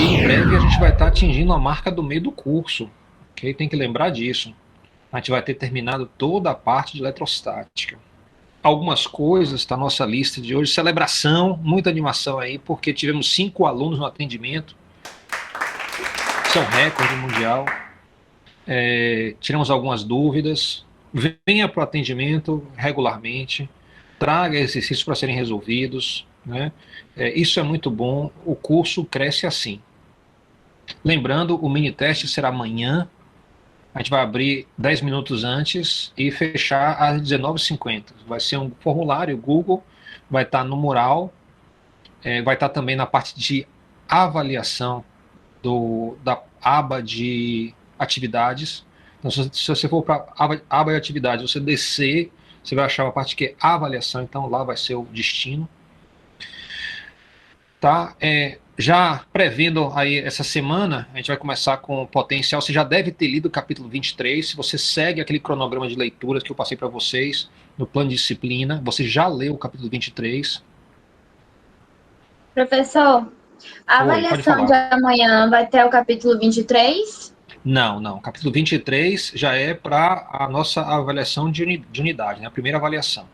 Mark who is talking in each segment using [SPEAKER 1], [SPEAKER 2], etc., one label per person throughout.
[SPEAKER 1] em breve a gente vai estar atingindo a marca do meio do curso, ok? Tem que lembrar disso. A gente vai ter terminado toda a parte de eletrostática. Algumas coisas da nossa lista de hoje, celebração, muita animação aí, porque tivemos 5 alunos no atendimento, isso é um recorde mundial. Tiramos algumas dúvidas, venha para o atendimento regularmente, traga exercícios para serem resolvidos, né? Isso é muito bom, o curso cresce assim. Lembrando, o mini teste será amanhã, a gente vai abrir 10 minutos antes e fechar às 19h50. Vai ser um formulário Google, vai estar no mural, vai estar também na parte de avaliação da aba de atividades. Então, se você for para a aba de atividades, você descer, você vai achar uma parte que é avaliação, então lá vai ser o destino. Tá? Já prevendo aí essa semana, a gente vai começar com potencial. Você já deve ter lido o capítulo 23. Se você segue aquele cronograma de leituras que eu passei para vocês no plano de disciplina, você já leu o capítulo 23.
[SPEAKER 2] Professor, a
[SPEAKER 1] Oi, pode
[SPEAKER 2] avaliação de
[SPEAKER 1] falar.
[SPEAKER 2] amanhã vai ter o capítulo 23?
[SPEAKER 1] Não, não. O capítulo 23 já é para a nossa avaliação de unidade, né? A primeira avaliação.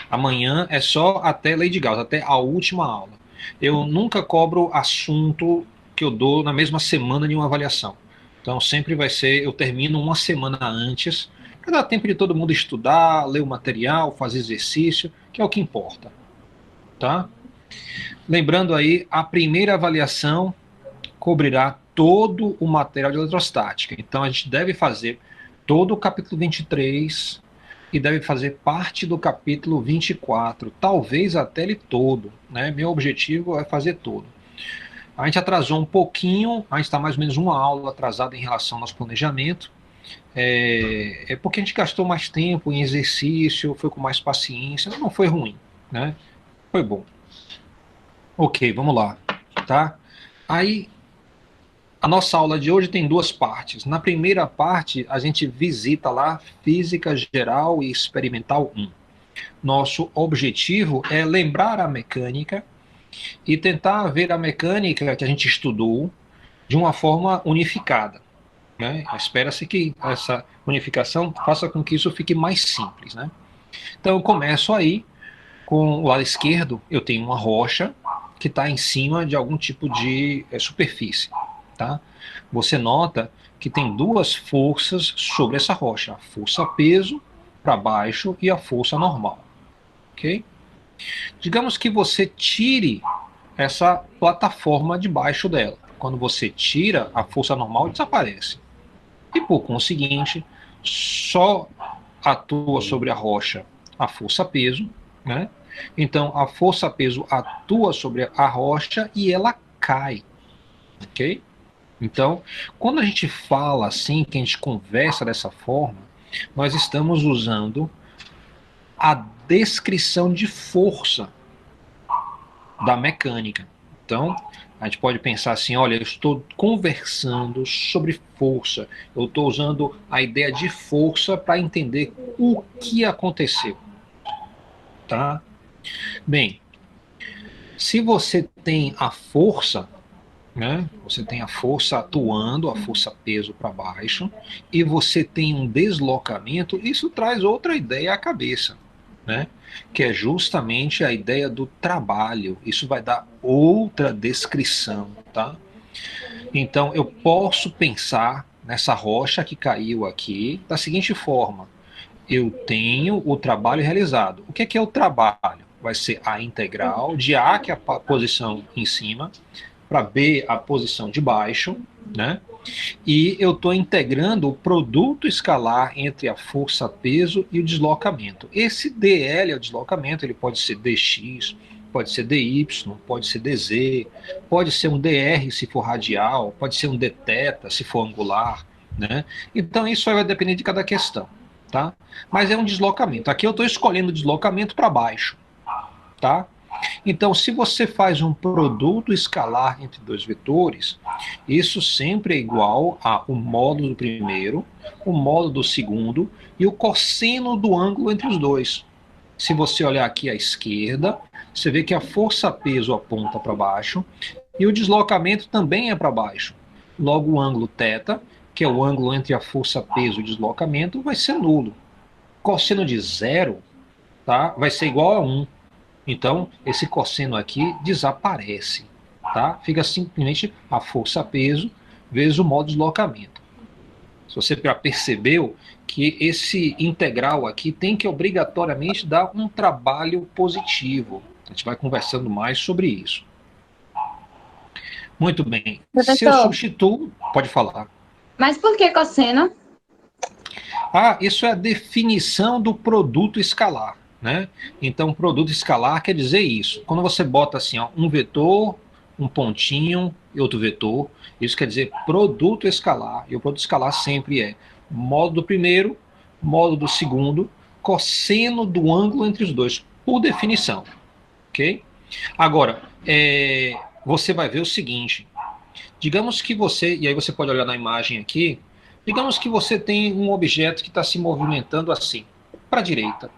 [SPEAKER 1] Amanhã é só até Lei de Gauss, até a última aula. Eu nunca cobro assunto que eu dou na mesma semana de uma avaliação. Então sempre vai ser, eu termino uma semana antes, para dar tempo de todo mundo estudar, ler o material, fazer exercício, que é o que importa. Tá? Lembrando aí, a primeira avaliação cobrirá todo o material de eletrostática. Então a gente deve fazer todo o capítulo 23 e deve fazer parte do capítulo 24, talvez até ele todo, né? Meu objetivo é fazer todo. A gente atrasou um pouquinho, a gente está mais ou menos uma aula atrasada em relação ao nosso planejamento. É porque a gente gastou mais tempo em exercício, foi com mais paciência, não foi ruim, né? Foi bom. Ok, vamos lá, tá? Aí a nossa aula de hoje tem duas partes. Na primeira parte, a gente visita lá Física Geral e Experimental 1. Nosso objetivo é lembrar a mecânica e tentar ver a mecânica que a gente estudou de uma forma unificada, né? Espera-se que essa unificação faça com que isso fique mais simples, né? Então eu começo aí com o lado esquerdo, eu tenho uma rocha que está em cima de algum tipo de superfície, tá? Você nota que tem duas forças sobre essa rocha, a força peso para baixo e a força normal, ok? Digamos que você tire essa plataforma debaixo dela. Quando você tira, a força normal desaparece. E por conseguinte, só atua sobre a rocha a força peso, né? Então a força peso atua sobre a rocha e ela cai, ok? Então, quando a gente fala assim, que a gente conversa dessa forma, nós estamos usando a descrição de força da mecânica. Então, a gente pode pensar assim, olha, eu estou conversando sobre força, eu estou usando a ideia de força para entender o que aconteceu, tá? Bem, se você tem a força, né? Você tem a força atuando, a força peso para baixo, e você tem um deslocamento, isso traz outra ideia à cabeça, né? Que é justamente a ideia do trabalho. Isso vai dar outra descrição, tá? Então eu posso pensar nessa rocha que caiu aqui da seguinte forma: eu tenho o trabalho realizado. O que é o trabalho? Vai ser a integral de A, que é a posição em cima, para B, a posição de baixo, né? E eu estou integrando o produto escalar entre a força-peso e o deslocamento. Esse dl é o deslocamento, ele pode ser dx, pode ser dy, pode ser dz, pode ser um dr se for radial, pode ser um dθ se for angular, né? Então isso vai depender de cada questão, tá? Mas é um deslocamento. Aqui eu estou escolhendo o deslocamento para baixo, tá? Então, se você faz um produto escalar entre dois vetores, isso sempre é igual a o módulo do primeiro, o módulo do segundo e o cosseno do ângulo entre os dois. Se você olhar aqui à esquerda, você vê que a força-peso aponta para baixo E o deslocamento também é para baixo. Logo, o ângulo θ, que é o ângulo entre a força-peso e o deslocamento, vai ser nulo. Cosseno de zero, tá, vai ser igual a 1. Então, esse cosseno aqui desaparece. Tá? Fica simplesmente a força-peso vezes o modo de deslocamento. Se você já percebeu que esse integral aqui tem que obrigatoriamente dar um trabalho positivo. A gente vai conversando mais sobre isso. Muito bem. Se eu
[SPEAKER 2] Professor,
[SPEAKER 1] substituo, pode falar.
[SPEAKER 2] mas por que cosseno?
[SPEAKER 1] Ah, isso é a definição do produto escalar, né? Então, produto escalar quer dizer isso. Quando você bota assim, ó, um vetor, um pontinho e outro vetor, isso quer dizer produto escalar. E o produto escalar sempre é módulo do primeiro, módulo do segundo, cosseno do ângulo entre os dois, por definição, ok? Agora, você vai ver o seguinte. Digamos que você, e aí você pode olhar na imagem aqui, digamos que você tem um objeto que está se movimentando assim, para a direita,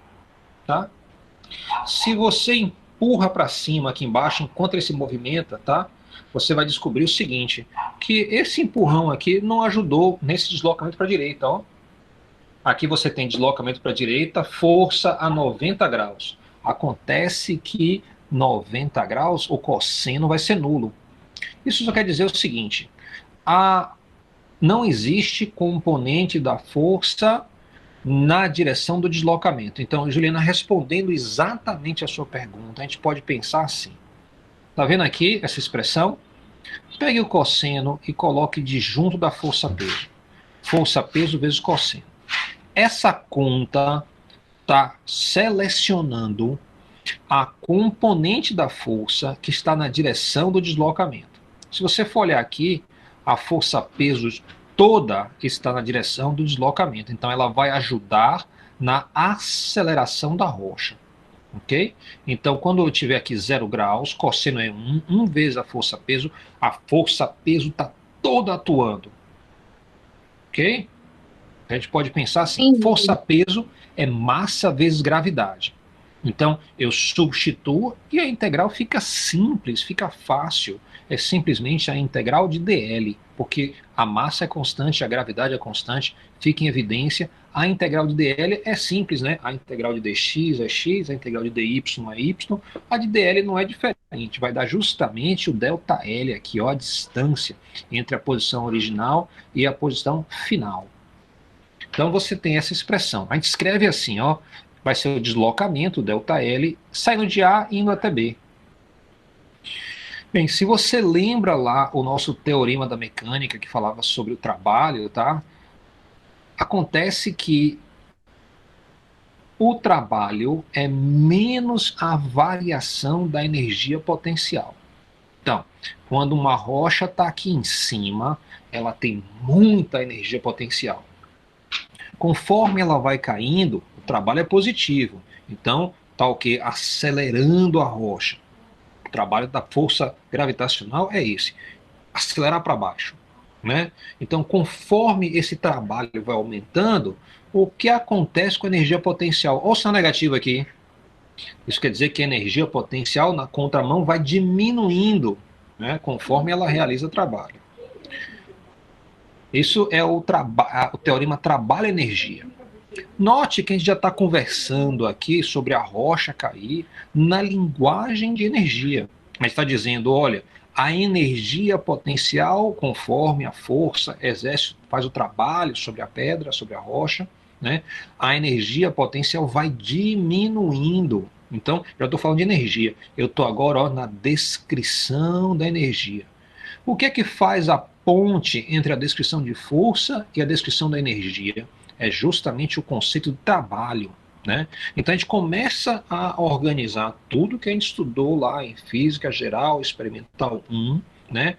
[SPEAKER 1] tá? Se você empurra para cima aqui embaixo, enquanto ele se movimenta, tá? Você vai descobrir o seguinte, que esse empurrão aqui não ajudou nesse deslocamento para a direita, ó. Aqui você tem deslocamento para a direita, força a 90 graus. Acontece que 90 graus, o cosseno vai ser nulo. Isso só quer dizer o seguinte, não existe componente da força na direção do deslocamento. Então, Juliana, respondendo exatamente a sua pergunta, a gente pode pensar assim. Está vendo aqui essa expressão? Pegue o cosseno e coloque de junto da força-peso. Força-peso vezes cosseno. Essa conta está selecionando a componente da força que está na direção do deslocamento. Se você for olhar aqui, a força-peso toda está na direção do deslocamento. Então, ela vai ajudar na aceleração da rocha. Ok? Então, quando eu tiver aqui 0 graus, cosseno é 1, 1 vezes a força-peso está toda atuando. Ok? A gente pode pensar assim, força-peso é massa vezes gravidade. Então, eu substituo e a integral fica simples, fica fácil. É simplesmente a integral de dl, porque a massa é constante, a gravidade é constante, fica em evidência. A integral de dl é simples, né? A integral de dx é x, a integral de dy é y, a de dl não é diferente, vai dar justamente o ΔL aqui, ó, a distância entre a posição original e a posição final. Então, você tem essa expressão. A gente escreve assim, ó, vai ser o deslocamento, ΔL, saindo de A e indo até B. Bem, se você lembra lá o nosso teorema da mecânica que falava sobre o trabalho, tá? Acontece que o trabalho é menos a variação da energia potencial. Então, quando uma rocha está aqui em cima, ela tem muita energia potencial. Conforme ela vai caindo, o trabalho é positivo. Então, está o quê? Acelerando a rocha. O trabalho da força gravitacional é esse, acelerar para baixo, né? Então, conforme esse trabalho vai aumentando, o que acontece com a energia potencial? Olha o sinal negativo aqui. Isso quer dizer que a energia potencial na contramão vai diminuindo, né, conforme ela realiza o trabalho. Isso é o teorema trabalho-energia. Note que a gente já está conversando aqui sobre a rocha cair na linguagem de energia. A gente está dizendo, olha, a energia potencial, conforme a força exerce, faz o trabalho sobre a pedra, sobre a rocha, né? A energia potencial vai diminuindo. Então, já estou falando de energia. Eu estou agora, ó, na descrição da energia. O que é que faz a ponte entre a descrição de força e a descrição da energia? É justamente o conceito de trabalho, né? Então a gente começa a organizar tudo que a gente estudou lá em Física Geral Experimental 1, né?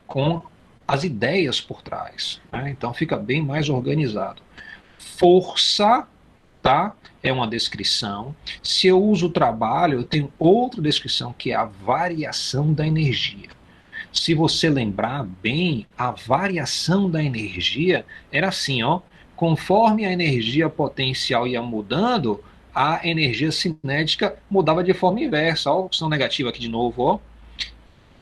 [SPEAKER 1] Com as ideias por trás, né? Então fica bem mais organizado. Força, tá? É uma descrição. Se eu uso o trabalho, eu tenho outra descrição, que é a variação da energia. Se você lembrar bem, a variação da energia era assim, ó. Conforme a energia potencial ia mudando, a energia cinética mudava de forma inversa. Olha a opção negativa aqui de novo, ó.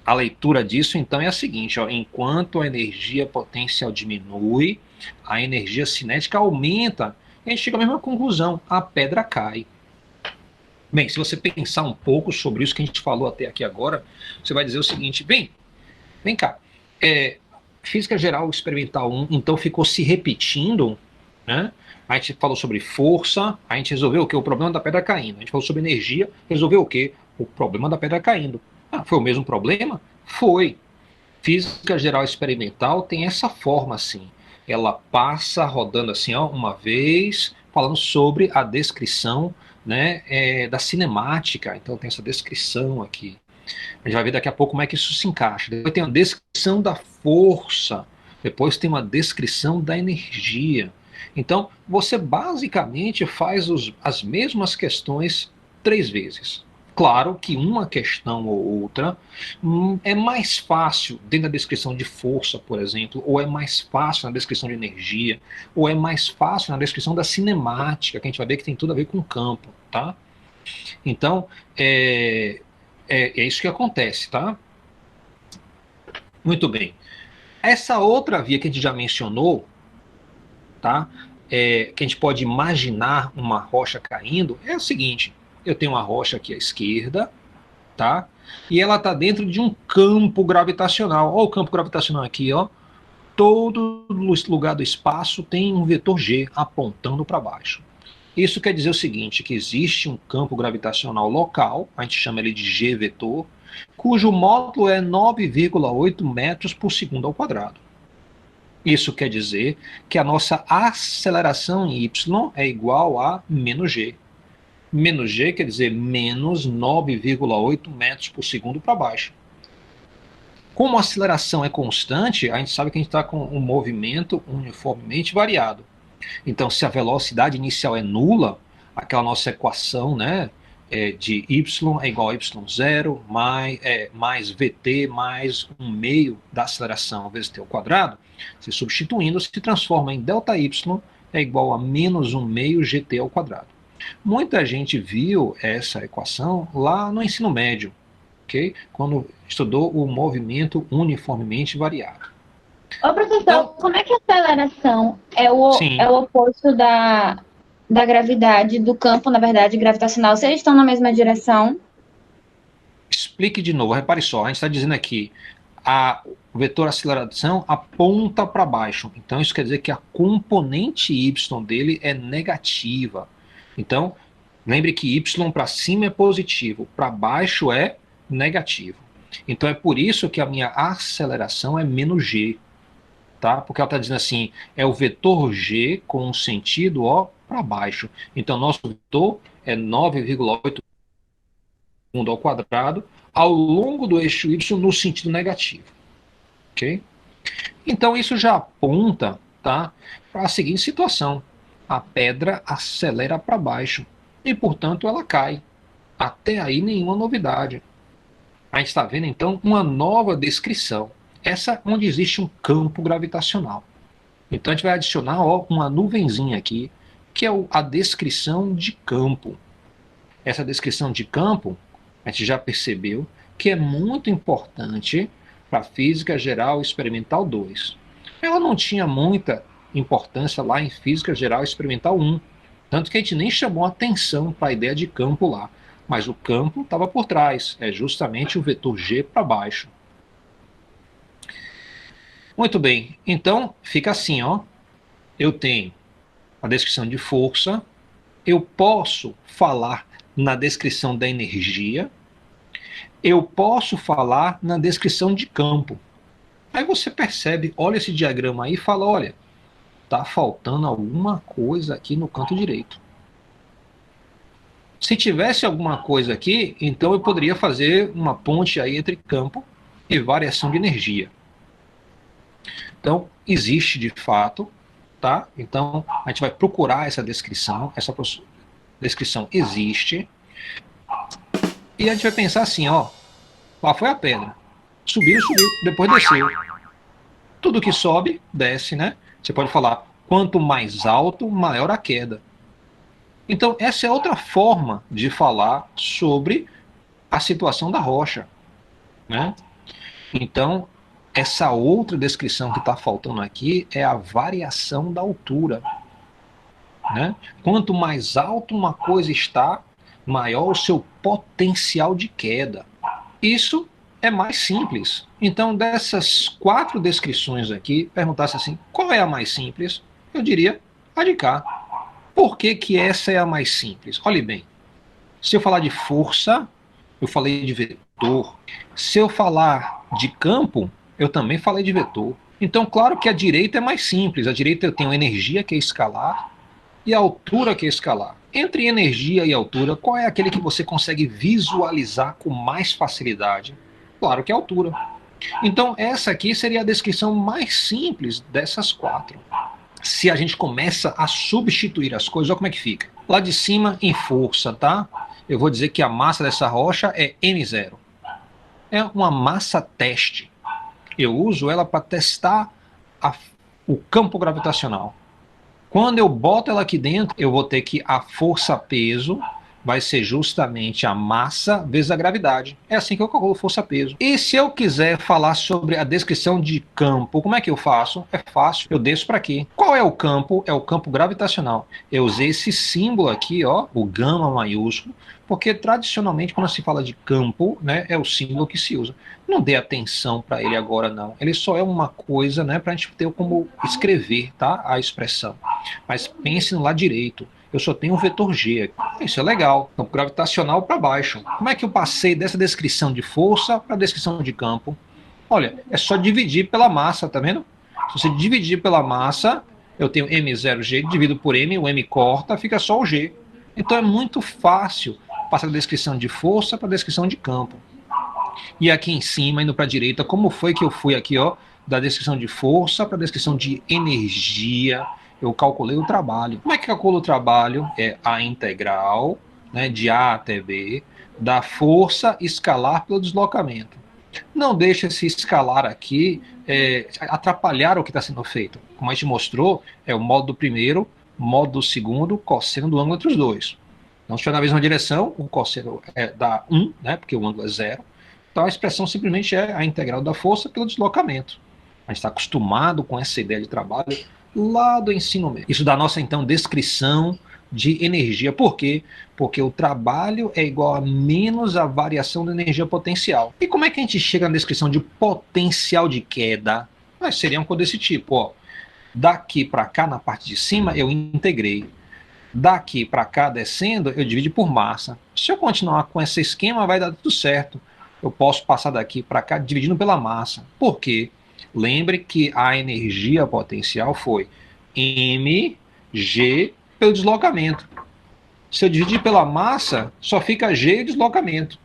[SPEAKER 1] A leitura disso, então, é a seguinte, ó, enquanto a energia potencial diminui, a energia cinética aumenta. E a gente chega à mesma conclusão, a pedra cai. Bem, se você pensar um pouco sobre isso que a gente falou até aqui agora, você vai dizer o seguinte, vem cá, física geral experimental 1, então ficou se repetindo, né? A gente falou sobre força, a gente resolveu o que? O problema da pedra caindo. A gente falou sobre energia, resolveu o que? O problema da pedra caindo. Ah, foi o mesmo problema? Foi. Física geral experimental tem essa forma assim. Ela passa rodando assim, ó, uma vez, falando sobre a descrição, né, da cinemática. Então tem essa descrição aqui. A gente vai ver daqui a pouco como é que isso se encaixa. Depois tem uma descrição da força. Depois tem uma descrição da energia. Então, você basicamente faz as mesmas questões 3 vezes. Claro que uma questão ou outra é mais fácil dentro da descrição de força, por exemplo, ou é mais fácil na descrição de energia, ou é mais fácil na descrição da cinemática, que a gente vai ver que tem tudo a ver com o campo, tá? Então, é isso que acontece, tá? Muito bem. Essa outra via que a gente já mencionou, tá? Que a gente pode imaginar uma rocha caindo, é o seguinte: eu tenho uma rocha aqui à esquerda, tá? E ela está dentro de um campo gravitacional. Olha o campo gravitacional aqui, ó. Todo lugar do espaço tem um vetor G apontando para baixo. Isso quer dizer o seguinte, que existe um campo gravitacional local, a gente chama ele de G-vetor, cujo módulo é 9,8 metros por segundo ao quadrado. Isso quer dizer que a nossa aceleração em y é igual a menos g. Menos g quer dizer menos 9,8 metros por segundo para baixo. Como a aceleração é constante, a gente sabe que a gente está com um movimento uniformemente variado. Então, se a velocidade inicial é nula, aquela nossa equação, né, de y é igual a y0 mais vt mais 1/2 da aceleração vezes t ao quadrado, se substituindo, se transforma em ΔY é igual a menos 1/2 gt ao quadrado. Muita gente viu essa equação lá no ensino médio, ok? Quando estudou o movimento uniformemente variado.
[SPEAKER 2] Ô, professor,
[SPEAKER 1] Então,
[SPEAKER 2] como é que a aceleração é
[SPEAKER 1] sim,
[SPEAKER 2] o oposto da gravidade, do campo, na verdade, gravitacional? Se eles estão na mesma direção?
[SPEAKER 1] explique de novo, repare só, a gente está dizendo aqui, o vetor aceleração aponta para baixo, então isso quer dizer que a componente y dele é negativa. Então, lembre que y para cima é positivo, para baixo é negativo. Então é por isso que a minha aceleração é menos g, tá? Porque ela está dizendo assim, é o vetor g com um sentido ó para baixo. Então nosso vetor é 9,8 segundo ao quadrado ao longo do eixo y no sentido negativo, ok? Então isso já aponta, tá, para a seguinte situação: a pedra acelera para baixo e, portanto, ela cai. Até aí nenhuma novidade. A gente está vendo então uma nova descrição. Essa onde existe um campo gravitacional. Então a gente vai adicionar ó, uma nuvenzinha aqui, que é a descrição de campo. Essa descrição de campo, a gente já percebeu que é muito importante para a Física Geral Experimental 2. Ela não tinha muita importância lá em Física Geral Experimental 1, tanto que a gente nem chamou atenção para a ideia de campo lá, mas o campo estava por trás, é justamente o vetor G para baixo. Muito bem, então fica assim, ó. Eu tenho a descrição de força, eu posso falar na descrição da energia, eu posso falar na descrição de campo. Aí você percebe, olha esse diagrama aí e fala, olha, tá faltando alguma coisa aqui no canto direito. Se tivesse alguma coisa aqui, então eu poderia fazer uma ponte aí entre campo e variação de energia. Então, existe de fato, tá? Então, a gente vai procurar essa descrição existe, e a gente vai pensar assim, ó, lá foi a pedra, subiu, depois desceu. Tudo que sobe, desce, né? Você pode falar, quanto mais alto, maior a queda. Então, essa é outra forma de falar sobre a situação da rocha, né? Então, essa outra descrição que está faltando aqui é a variação da altura, né? Quanto mais alto uma coisa está, maior o seu potencial de queda. Isso é mais simples. Então, dessas 4 descrições aqui, perguntasse assim, qual é a mais simples? Eu diria a de cá. Por que que essa é a mais simples? Olhe bem, se eu falar de força, eu falei de vetor. Se eu falar de campo, eu também falei de vetor. Então, claro que a direita é mais simples. A direita eu tenho energia, que é escalar, e a altura, que é escalar. Entre energia e altura, qual é aquele que você consegue visualizar com mais facilidade? Claro que é a altura. Então, essa aqui seria a descrição mais simples dessas 4. Se a gente começa a substituir as coisas, olha como é que fica. Lá de cima, em força, tá? Eu vou dizer que a massa dessa rocha é M0. É uma massa teste. Eu uso ela para testar o campo gravitacional. Quando eu boto ela aqui dentro, eu vou ter que a força-peso vai ser justamente a massa vezes a gravidade. É assim que eu calculo força-peso. E se eu quiser falar sobre a descrição de campo, como é que eu faço? É fácil, eu desço para aqui. Qual é o campo? É o campo gravitacional. Eu usei esse símbolo aqui, ó, o gama maiúsculo, porque tradicionalmente quando se fala de campo, né, é o símbolo que se usa. Não dê atenção para ele agora não. Ele só é uma coisa, né, para a gente ter como escrever, tá, a expressão. Mas pense no lado direito. Eu só tenho um vetor G. Isso é legal. Campo gravitacional para baixo. Como é que eu passei dessa descrição de força para a descrição de campo? Olha, é só dividir pela massa, tá vendo? Se você dividir pela massa, eu tenho M0G, divido por M, o M corta, fica só o G. Então é muito fácil passar da descrição de força para a descrição de campo. E aqui em cima, indo para a direita, como foi que eu fui aqui, ó, da descrição de força para a descrição de energia? Eu calculei o trabalho. Como é que calcula o trabalho? É a integral, né, de A até B, da força escalar pelo deslocamento. Não deixa esse escalar aqui atrapalhar o que está sendo feito. Como a gente mostrou, é o modo do primeiro, modo do segundo, cosseno do ângulo entre os dois. Então, se estiver na mesma direção, o cosseno dá 1, né, porque o ângulo é 0. Então, a expressão simplesmente é a integral da força pelo deslocamento. A gente está acostumado com essa ideia de trabalho lá do ensino médio. Isso da nossa, então, descrição de energia. Por quê? Porque o trabalho é igual a menos a variação da energia potencial. E como é que a gente chega na descrição de potencial de queda? Seria uma coisa desse tipo, ó. Daqui para cá, na parte de cima, eu integrei. Daqui para cá, descendo, eu divido por massa. Se eu continuar com esse esquema, vai dar tudo certo. Eu posso passar daqui para cá dividindo pela massa. Por quê? Lembre que a energia potencial foi mg pelo deslocamento. Se eu dividir pela massa, só fica g e o deslocamento.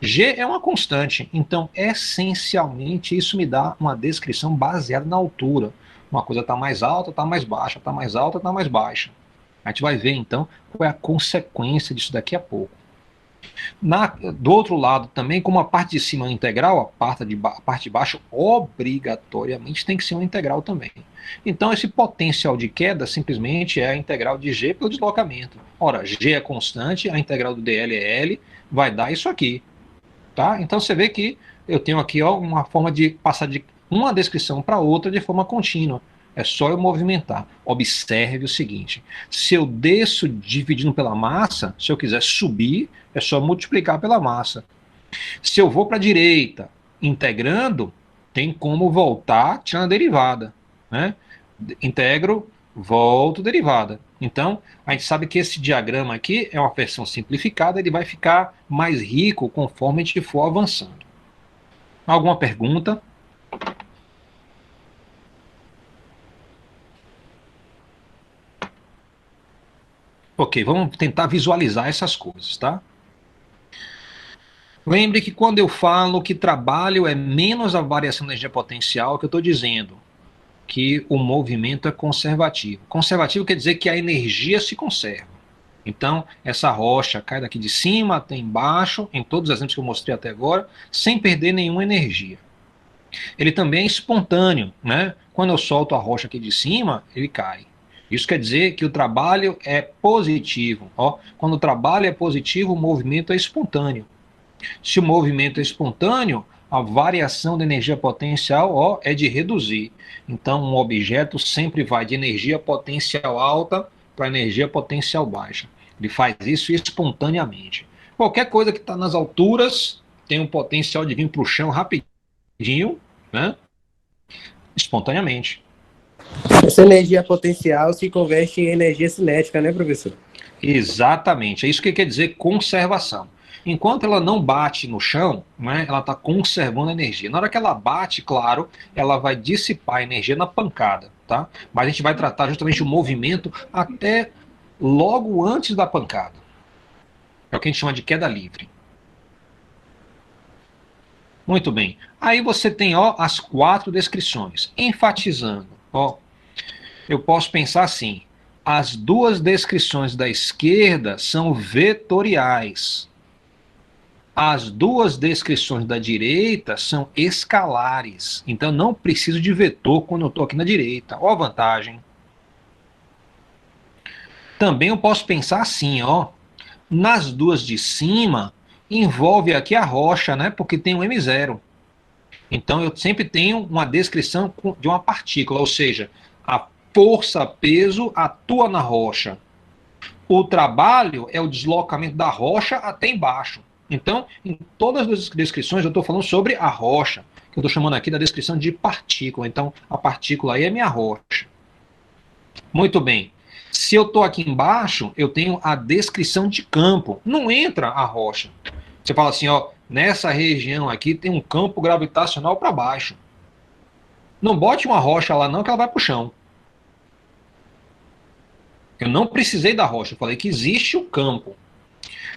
[SPEAKER 1] G é uma constante, então essencialmente isso me dá uma descrição baseada na altura. Uma coisa está mais alta, está mais baixa, está mais alta, está mais baixa. A gente vai ver então qual é a consequência disso daqui a pouco. Do outro lado também, como a parte de cima é integral, a parte de baixo obrigatoriamente tem que ser uma integral também. Então esse potencial de queda simplesmente é a integral de G pelo deslocamento. Ora, G é constante, a integral do dl é L, vai dar isso aqui. Tá? Então você vê que eu tenho aqui, ó, uma forma de passar de uma descrição para outra de forma contínua. É só eu movimentar. Observe o seguinte, se eu desço dividindo pela massa, se eu quiser subir, é só multiplicar pela massa. Se eu vou para a direita integrando, tem como voltar tirando a derivada. Né? Integro, volto derivada. Então, a gente sabe que esse diagrama aqui é uma versão simplificada, ele vai ficar mais rico conforme a gente for avançando. Alguma pergunta? Ok, vamos tentar visualizar essas coisas, tá? Lembre que quando eu falo que trabalho é menos a variação da energia potencial, que eu estou dizendo que o movimento é conservativo. Conservativo quer dizer que a energia se conserva. Então, essa rocha cai daqui de cima até embaixo, em todos os exemplos que eu mostrei até agora, sem perder nenhuma energia. Ele também é espontâneo, né? Quando eu solto a rocha aqui de cima, ele cai. Isso quer dizer que o trabalho é positivo. Ó, quando o trabalho é positivo, o movimento é espontâneo. Se o movimento é espontâneo, A variação da energia potencial, ó, é de reduzir. Então, um objeto sempre vai de energia potencial alta para energia potencial baixa. Ele faz isso espontaneamente. Qualquer coisa que está nas alturas tem um potencial de vir para o chão rapidinho, né? Espontaneamente.
[SPEAKER 3] Essa energia potencial se converte em energia cinética, né, professor?
[SPEAKER 1] Exatamente. É isso que quer dizer conservação. Enquanto ela não bate no chão, né, ela está conservando a energia. Na hora que ela bate, claro, ela vai dissipar a energia na pancada, tá? Mas a gente vai tratar justamente o movimento até logo antes da pancada. É o que a gente chama de queda livre. Muito bem. Aí você tem, ó, as 4 descrições, enfatizando, ó, eu posso pensar assim: as 2 descrições da esquerda são vetoriais. As 2 descrições da direita são escalares. Então não preciso de vetor quando eu estou aqui na direita. Ó a vantagem. Também eu posso pensar assim, ó. Nas 2 de cima, envolve aqui a rocha, né? Porque tem um M0. Então eu sempre tenho uma descrição de uma partícula, ou seja, a força-peso atua na rocha. O trabalho é o deslocamento da rocha até embaixo. Então, em todas as descrições eu estou falando sobre a rocha, que eu estou chamando aqui da descrição de partícula. Então, a partícula aí é minha rocha. Muito bem. Se eu estou aqui embaixo, eu tenho a descrição de campo. Não entra a rocha. Você fala assim, ó, nessa região aqui tem um campo gravitacional para baixo. Não bote uma rocha lá não, que ela vai para o chão. Eu não precisei da rocha, eu falei que existe o campo.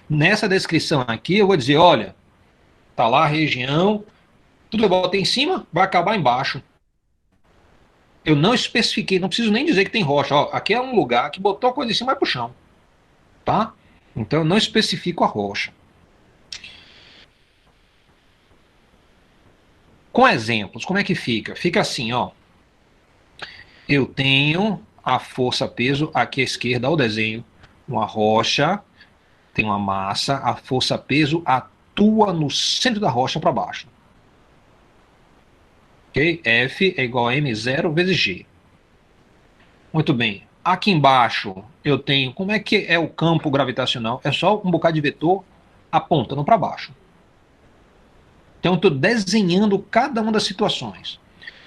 [SPEAKER 1] Nessa descrição aqui, eu vou dizer, olha, tá lá a região, tudo eu botei em cima, vai acabar embaixo. Eu não especifiquei, não preciso nem dizer que tem rocha. Ó, aqui é um lugar que botou a coisa em cima e vai pro chão. Tá? Então eu não especifico a rocha. Com exemplos, como é que fica? Fica assim, ó. Eu tenho a força-peso aqui à esquerda, o desenho, uma rocha, tem uma massa, a força-peso atua no centro da rocha para baixo. Ok? F é igual a M0 vezes G. Muito bem. Aqui embaixo eu tenho, como é que é o campo gravitacional? É só um bocado de vetor apontando para baixo. Então eu estou desenhando cada uma das situações.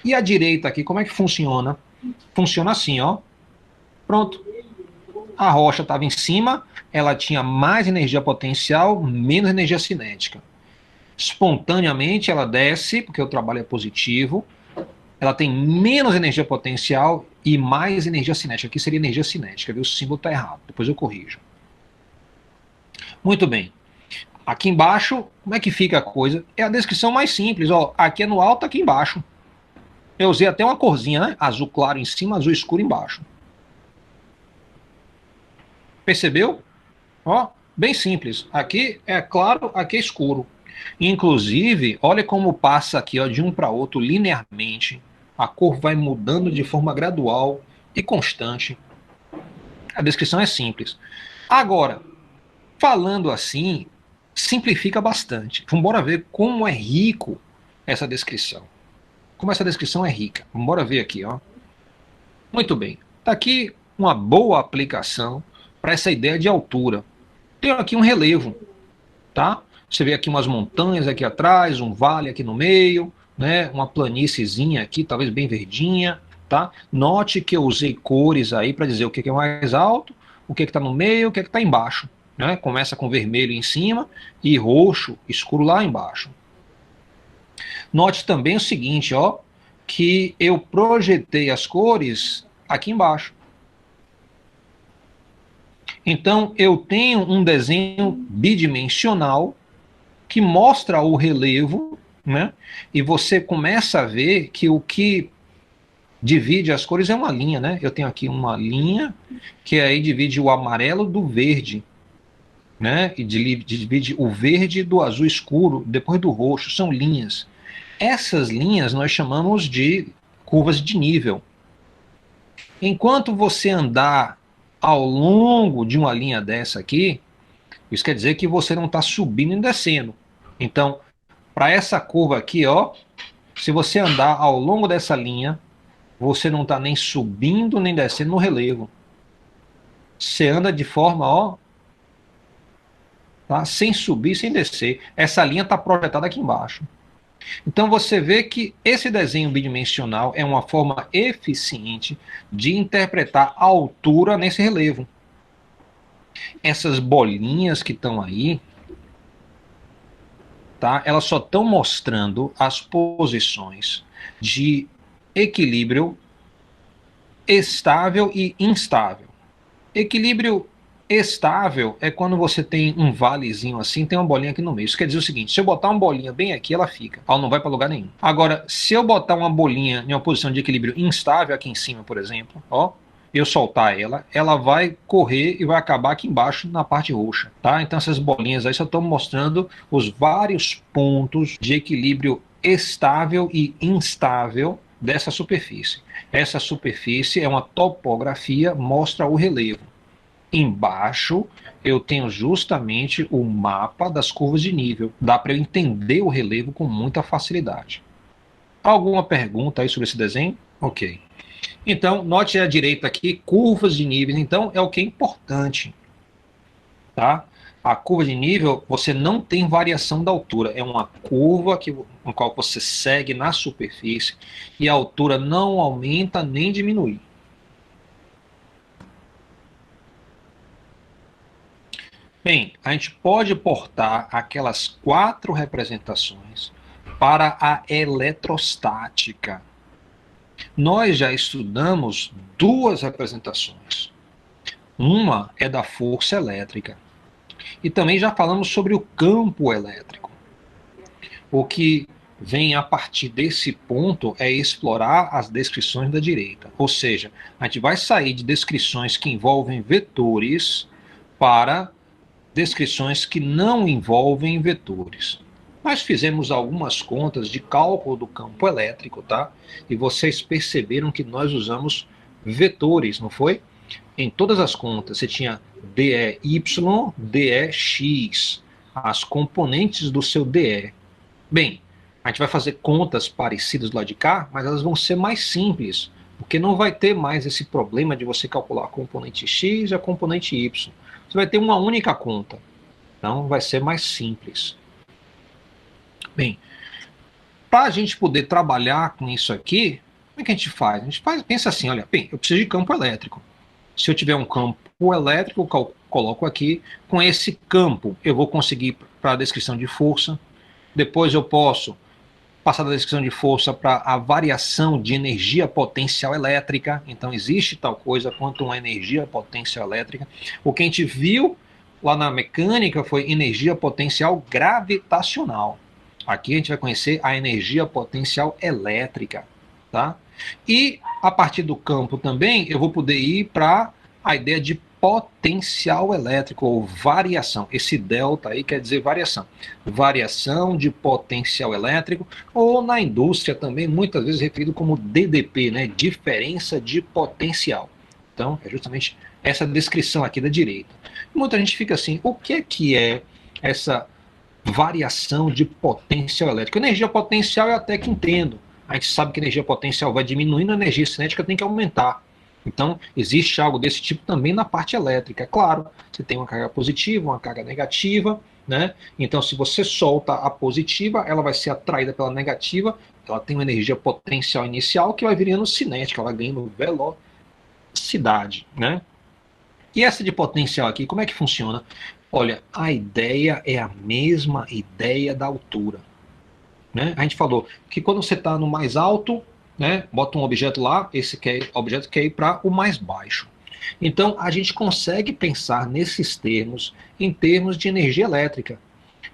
[SPEAKER 1] E a direita aqui, como é que funciona? Funciona assim, ó. Pronto. A rocha estava em cima, ela tinha mais energia potencial, menos energia cinética. Espontaneamente ela desce, porque o trabalho é positivo, ela tem menos energia potencial e mais energia cinética. Aqui seria energia cinética, viu? O símbolo está errado, depois eu corrijo. Muito bem. Aqui embaixo, como é que fica a coisa? É a descrição mais simples, ó. Aqui é no alto, aqui embaixo. Eu usei até uma corzinha, né? Azul claro em cima, azul escuro embaixo. Percebeu? Ó, bem simples. Aqui é claro, aqui é escuro. Inclusive, olha como passa aqui, ó, de um para outro linearmente. A cor vai mudando de forma gradual e constante. A descrição é simples. Agora, falando assim, simplifica bastante. Vamos embora ver como é rico essa descrição. Como essa descrição é rica. Vamos embora ver aqui, ó. Muito bem. Está aqui uma boa aplicação para essa ideia de altura. Tenho aqui um relevo, tá? Você vê aqui umas montanhas aqui atrás, um vale aqui no meio, né? Uma planíciezinha aqui, talvez bem verdinha, tá? Note que eu usei cores aí para dizer o que é mais alto, o que está no meio, o que está embaixo, né? Começa com vermelho em cima e roxo escuro lá embaixo. Note também o seguinte, ó, que eu projetei as cores aqui embaixo. Então, eu tenho um desenho bidimensional que mostra o relevo, né? E você começa a ver que o que divide as cores é uma linha, né? Eu tenho aqui uma linha que aí divide o amarelo do verde, né? E divide o verde do azul escuro, depois do roxo, são linhas. Essas linhas nós chamamos de curvas de nível. Enquanto você andar ao longo de uma linha dessa aqui, isso quer dizer que você não está subindo e descendo. Então, Para essa curva aqui, ó, se você andar ao longo dessa linha, você não está nem subindo nem descendo no relevo. Você anda de forma, ó, tá? Sem subir, sem descer. Essa linha está projetada aqui embaixo. Então você vê que esse desenho bidimensional é uma forma eficiente de interpretar a altura nesse relevo. Essas bolinhas que estão aí, tá? Elas só estão mostrando as posições de equilíbrio estável e instável. Equilíbrio estável é quando você tem um valezinho assim, tem uma bolinha aqui no meio. Isso quer dizer o seguinte, se eu botar uma bolinha bem aqui, ela fica. Ela não vai para lugar nenhum. Agora, se eu botar uma bolinha em uma posição de equilíbrio instável aqui em cima, por exemplo, ó, eu soltar ela, ela vai correr e vai acabar aqui embaixo na parte roxa, tá? Então essas bolinhas aí só estão mostrando os vários pontos de equilíbrio estável e instável dessa superfície. Essa superfície é uma topografia, mostra o relevo. Embaixo eu tenho justamente o mapa das curvas de nível. Dá para eu entender o relevo com muita facilidade. Alguma pergunta aí sobre esse desenho? Ok. Então, note à direita aqui, curvas de níveis. Então, é o que é importante. Tá? A curva de nível, você não tem variação da altura. É uma curva no qual você segue na superfície e a altura não aumenta nem diminui. Bem, a gente pode portar aquelas 4 representações para a eletrostática. Nós já estudamos 2 representações. Uma é da força elétrica. E também já falamos sobre o campo elétrico. O que vem a partir desse ponto é explorar as descrições da direita. Ou seja, a gente vai sair de descrições que envolvem vetores para descrições que não envolvem vetores. Nós fizemos algumas contas de cálculo do campo elétrico, tá? E vocês perceberam que nós usamos vetores, não foi? Em todas as contas, você tinha DEY, DEX, as componentes do seu DE. Bem, a gente vai fazer contas parecidas do lado de cá, mas elas vão ser mais simples, porque não vai ter mais esse problema de você calcular a componente X e a componente Y. Você vai ter uma única conta. Então, vai ser mais simples. Bem, para a gente poder trabalhar com isso aqui, como é que a gente faz? A gente pensa assim, olha, bem, eu preciso de campo elétrico. Se eu tiver um campo elétrico, eu coloco aqui. Com esse campo, eu vou conseguir para a descrição de força. Depois eu posso passar da descrição de força para a variação de energia potencial elétrica. Então, existe tal coisa quanto uma energia potencial elétrica. O que a gente viu lá na mecânica foi energia potencial gravitacional. Aqui a gente vai conhecer a energia potencial elétrica. Tá? E, a partir do campo também, eu vou poder ir para a ideia de potencial elétrico, ou variação. Esse delta aí quer dizer variação. Variação de potencial elétrico, ou na indústria também, muitas vezes referido como DDP, né? Diferença de potencial. Então, é justamente essa descrição aqui da direita. Muita gente fica assim, o que é essa variação de potencial elétrico? Energia potencial eu até que entendo. A gente sabe que a energia potencial vai diminuindo, a energia cinética tem que aumentar. Então, existe algo desse tipo também na parte elétrica. É claro, você tem uma carga positiva, uma carga negativa, né? Então, se você solta a positiva, ela vai ser atraída pela negativa, ela tem uma energia potencial inicial que vai virando cinética, ela ganha velocidade, né? E essa de potencial aqui, como é que funciona? Olha, a ideia é a mesma ideia da altura. Né? A gente falou que quando você está no mais alto, né, bota um objeto lá, esse objeto quer ir para o mais baixo. Então, a gente consegue pensar nesses termos, em termos de energia elétrica.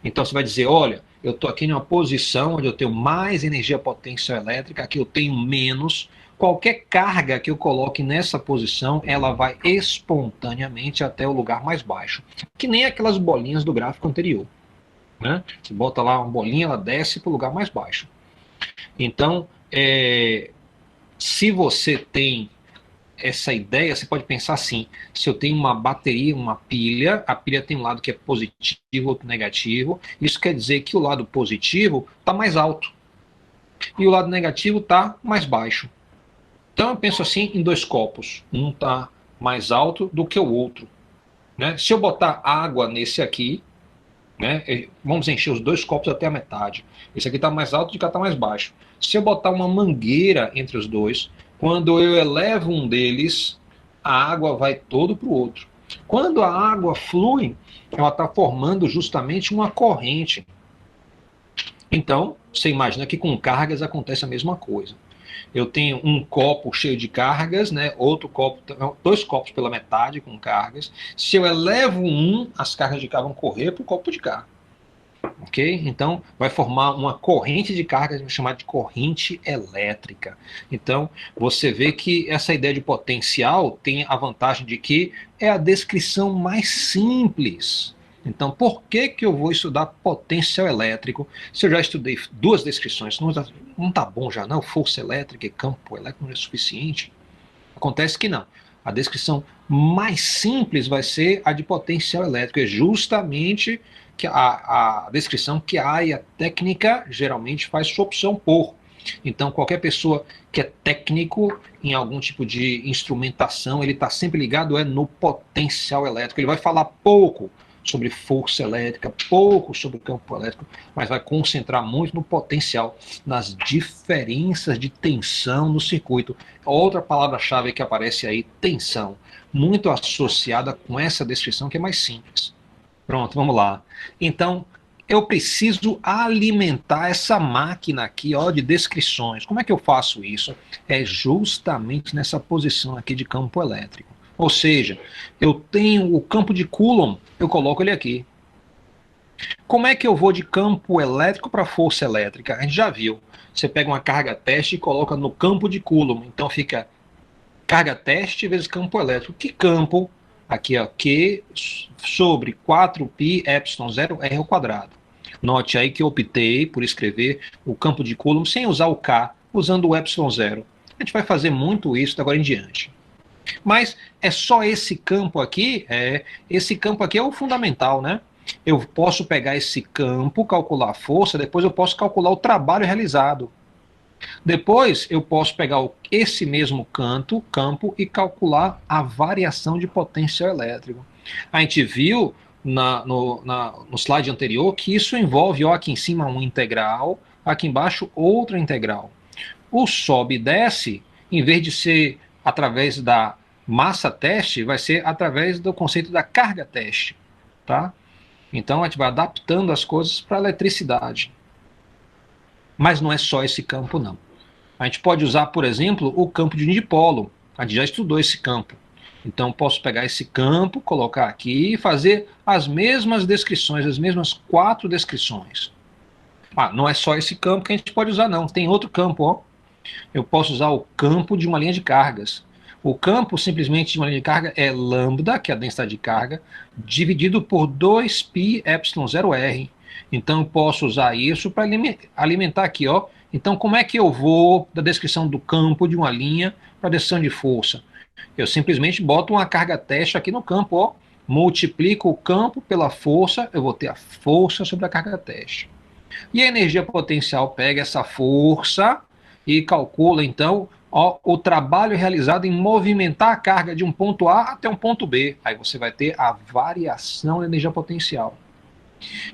[SPEAKER 1] Então, você vai dizer, olha, eu estou aqui em uma posição onde eu tenho mais energia potencial elétrica, aqui eu tenho menos. Qualquer carga que eu coloque nessa posição, ela vai espontaneamente até o lugar mais baixo. Que nem aquelas bolinhas do gráfico anterior. Né? Você bota lá uma bolinha, ela desce para o lugar mais baixo. Então, se você tem essa ideia, você pode pensar assim: se eu tenho uma bateria, uma pilha, a pilha tem um lado que é positivo, outro negativo. Isso quer dizer que o lado positivo está mais alto e o lado negativo está mais baixo. Então eu penso assim em dois copos, um está mais alto do que o outro, né? Se eu botar água nesse aqui, né, vamos encher os dois copos até a metade. Esse aqui está mais alto e cá está mais baixo. Se eu botar uma mangueira entre os dois, quando eu elevo um deles, a água vai todo para o outro. Quando a água flui, ela está formando justamente uma corrente. Então, você imagina que com cargas acontece a mesma coisa. Eu tenho um copo cheio de cargas, né? Outro copo, dois copos pela metade com cargas. Se eu elevo um, as cargas de cá vão correr para o copo de cá. Ok? Então, vai formar uma corrente de cargas, chamada de corrente elétrica. Então, você vê que essa ideia de potencial tem a vantagem de que é a descrição mais simples. Então, por que que eu vou estudar potencial elétrico se eu já estudei duas descrições? Não tá bom já, não? Força elétrica e campo elétrico não é suficiente? Acontece que não. A descrição mais simples vai ser a de potencial elétrico. É justamente que a descrição que a área técnica geralmente faz sua opção por. Então, qualquer pessoa que é técnico em algum tipo de instrumentação, ele está sempre ligado no potencial elétrico. Ele vai falar pouco sobre força elétrica, pouco sobre campo elétrico, mas vai concentrar muito no potencial, nas diferenças de tensão no circuito. Outra palavra-chave que aparece aí, tensão, muito associada com essa descrição que é mais simples. Pronto, vamos lá. Então, eu preciso alimentar essa máquina aqui, ó, de descrições. Como é que eu faço isso? É justamente nessa posição aqui de campo elétrico. Ou seja, eu tenho o campo de Coulomb, eu coloco ele aqui. Como é que eu vou de campo elétrico para força elétrica? A gente já viu. Você pega uma carga teste e coloca no campo de Coulomb. Então fica carga teste vezes campo elétrico. Que campo? Aqui, ó, Q sobre 4π epsilon 0r ao quadrado. Note aí que eu optei por escrever o campo de Coulomb sem usar o K, usando o epsilon 0. A gente vai fazer muito isso de agora em diante. Mas é só esse campo aqui? Esse campo aqui é o fundamental, né? Eu posso pegar esse campo, calcular a força, depois eu posso calcular o trabalho realizado. Depois eu posso pegar esse mesmo campo e calcular a variação de potencial elétrico. A gente viu no slide anterior que isso envolve, ó, aqui em cima um integral, aqui embaixo outra integral. O sobe e desce, em vez de ser através da massa teste, vai ser através do conceito da carga teste, tá? Então a gente vai adaptando as coisas para a eletricidade. Mas não é só esse campo, não. A gente pode usar, por exemplo, o campo de dipolo. A gente já estudou esse campo. Então posso pegar esse campo, colocar aqui e fazer as mesmas descrições, as mesmas 4 descrições. Ah, não é só esse campo que a gente pode usar, não. Tem outro campo, ó. Eu posso usar o campo de uma linha de cargas. O campo simplesmente de uma linha de carga é lambda, que é a densidade de carga, dividido por 2π epsilon 0r. Então eu posso usar isso para alimentar aqui, ó. Então como é que eu vou da descrição do campo de uma linha para a descrição de força? Eu simplesmente boto uma carga teste aqui no campo, ó. Multiplico o campo pela força, eu vou ter a força sobre a carga teste. E a energia potencial pega essa força e calcula, então, ó, o trabalho realizado em movimentar a carga de um ponto A até um ponto B. Aí você vai ter a variação da energia potencial.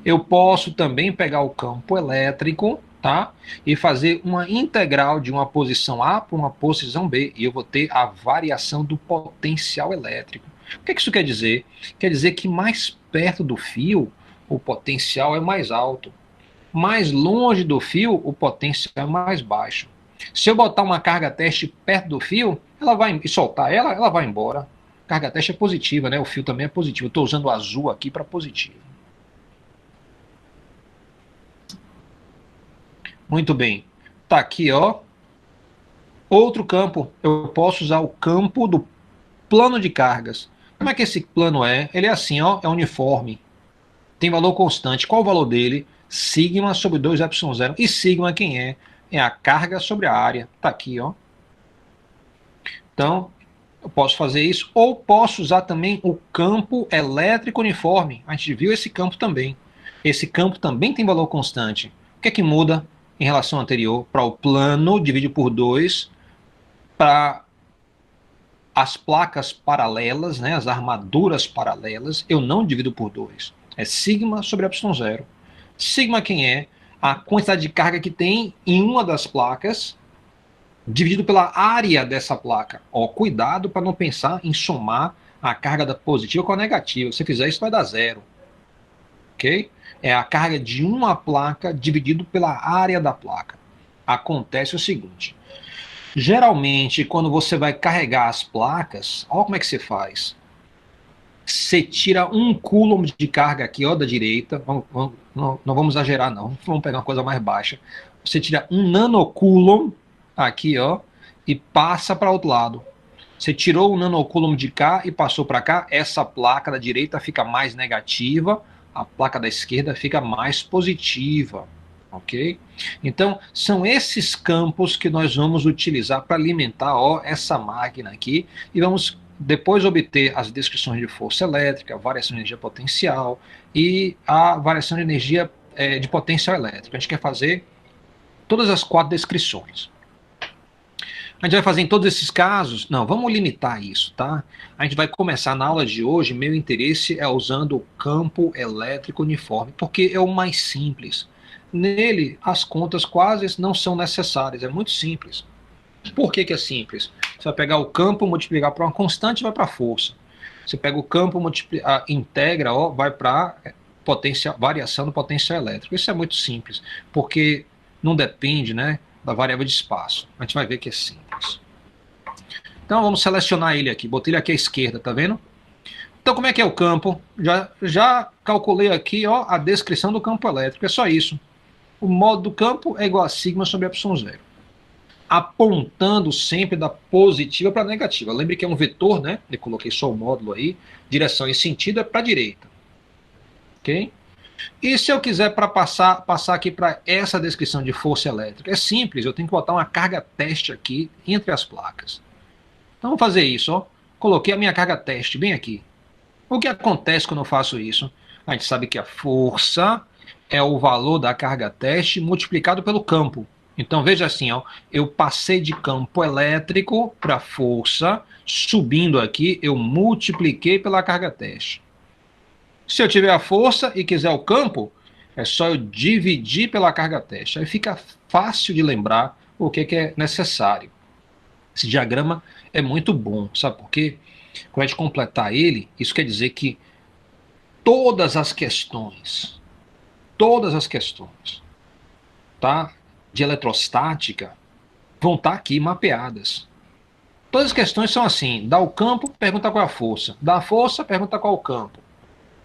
[SPEAKER 1] Eu posso também pegar o campo elétrico, tá? E fazer uma integral de uma posição A para uma posição B. E eu vou ter a variação do potencial elétrico. O que isso quer dizer? Quer dizer que mais perto do fio, o potencial é mais alto. Mais longe do fio, o potencial é mais baixo. Se eu botar uma carga teste perto do fio, ela vai e soltar ela vai embora. Carga teste é positiva, né? O fio também é positivo. Eu estou usando o azul aqui para positivo. Muito bem. Tá aqui, ó. Outro campo. Eu posso usar o campo do plano de cargas. Como é que esse plano é? Ele é assim, ó. É uniforme. Tem valor constante. Qual o valor dele? Sigma sobre 2 epsilon 0. E sigma quem é? É a carga sobre a área. Tá aqui, ó. Então, Eu posso fazer isso, ou posso usar também o campo elétrico uniforme. A gente viu esse campo também. Esse campo também tem valor constante. O que é que muda em relação ao anterior? Para o plano, divide por 2, para as placas paralelas, né, as armaduras paralelas, eu não divido por 2. É sigma sobre epsilon zero. Sigma quem é? A quantidade de carga que tem em uma das placas, dividido pela área dessa placa. Ó, cuidado para não pensar em somar a carga da positiva com a negativa. Se fizer isso, vai dar zero. Ok? É a carga de uma placa dividido pela área da placa. Acontece o seguinte. Geralmente, quando você vai carregar as placas, olha como é que você faz. Você tira 1 coulomb de carga aqui, ó, da direita. Não vamos exagerar, não. Vamos pegar uma coisa mais baixa. Você tira 1 nanocoulomb aqui, ó, e passa para o outro lado. Você tirou 1 nanocoulomb de cá e passou para cá. Essa placa da direita fica mais negativa. A placa da esquerda fica mais positiva. Ok? Então, são esses campos que nós vamos utilizar para alimentar, ó, essa máquina aqui, e vamos depois obter as descrições de força elétrica, variação de energia potencial e a variação de energia de potencial elétrica. A gente quer fazer todas as 4 descrições. A gente vai fazer em todos esses casos? Não, vamos limitar isso, tá? A gente vai começar na aula de hoje, meu interesse é usando o campo elétrico uniforme, porque é o mais simples. Nele, as contas quase não são necessárias, é muito simples. Por que é simples? Você vai pegar o campo, multiplicar por uma constante e vai para a força. Você pega o campo, integra, ó, vai para variação do potencial elétrico. Isso é muito simples, porque não depende, né, da variável de espaço. A gente vai ver que é simples. Então vamos selecionar ele aqui. Botei ele aqui à esquerda, tá vendo? Então como é que é o campo? Já calculei aqui, ó, a descrição do campo elétrico. É só isso. O modo do campo é igual a sigma sobre epsilon zero, apontando sempre da positiva para a negativa. Lembre que é um vetor, né? Eu coloquei só o módulo aí. Direção e sentido é para a direita. Ok? E se eu quiser passar aqui para essa descrição de força elétrica? É simples, eu tenho que botar uma carga teste aqui entre as placas. Então vamos fazer isso, ó. Coloquei a minha carga teste bem aqui. O que acontece quando eu faço isso? A gente sabe que a força é o valor da carga teste multiplicado pelo campo. Então veja assim, ó, eu passei de campo elétrico para força, subindo aqui, eu multipliquei pela carga teste. Se eu tiver a força e quiser o campo, é só eu dividir pela carga teste. Aí fica fácil de lembrar o que é necessário. Esse diagrama é muito bom, sabe por quê? Quando a gente completar ele, isso quer dizer que todas as questões, tá, de eletrostática vão estar aqui mapeadas. Todas as questões são assim: dá o campo, pergunta qual é a força. Dá a força, pergunta qual é o campo.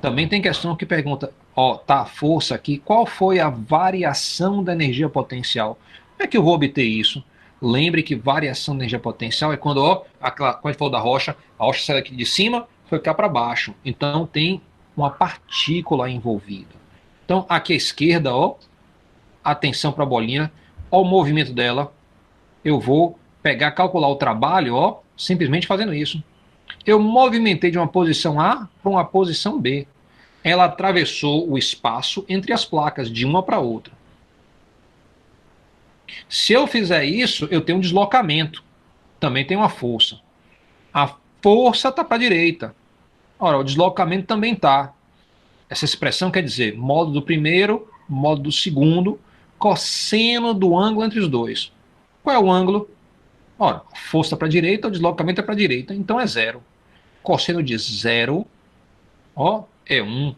[SPEAKER 1] Também tem questão que pergunta, ó, tá a força aqui, qual foi a variação da energia potencial? Como é que eu vou obter isso? Lembre que variação da energia potencial é quando, ó, quando a gente falou da rocha, a rocha sai daqui de cima, foi cá para baixo. Então tem uma partícula envolvida. Então aqui à esquerda, ó, atenção para a bolinha, ó o movimento dela. Eu vou calcular o trabalho, ó, simplesmente fazendo isso. Eu movimentei de uma posição A para uma posição B. Ela atravessou o espaço entre as placas, de uma para outra. Se eu fizer isso, eu tenho um deslocamento. Também tem uma força. A força está para a direita. Ora, o deslocamento também está. Essa expressão quer dizer módulo do primeiro, módulo do segundo, cosseno do ângulo entre os dois. Qual é o ângulo? Ora, a força para a direita, o deslocamento é para a direita, então é zero. Cosseno de zero, ó, é 1.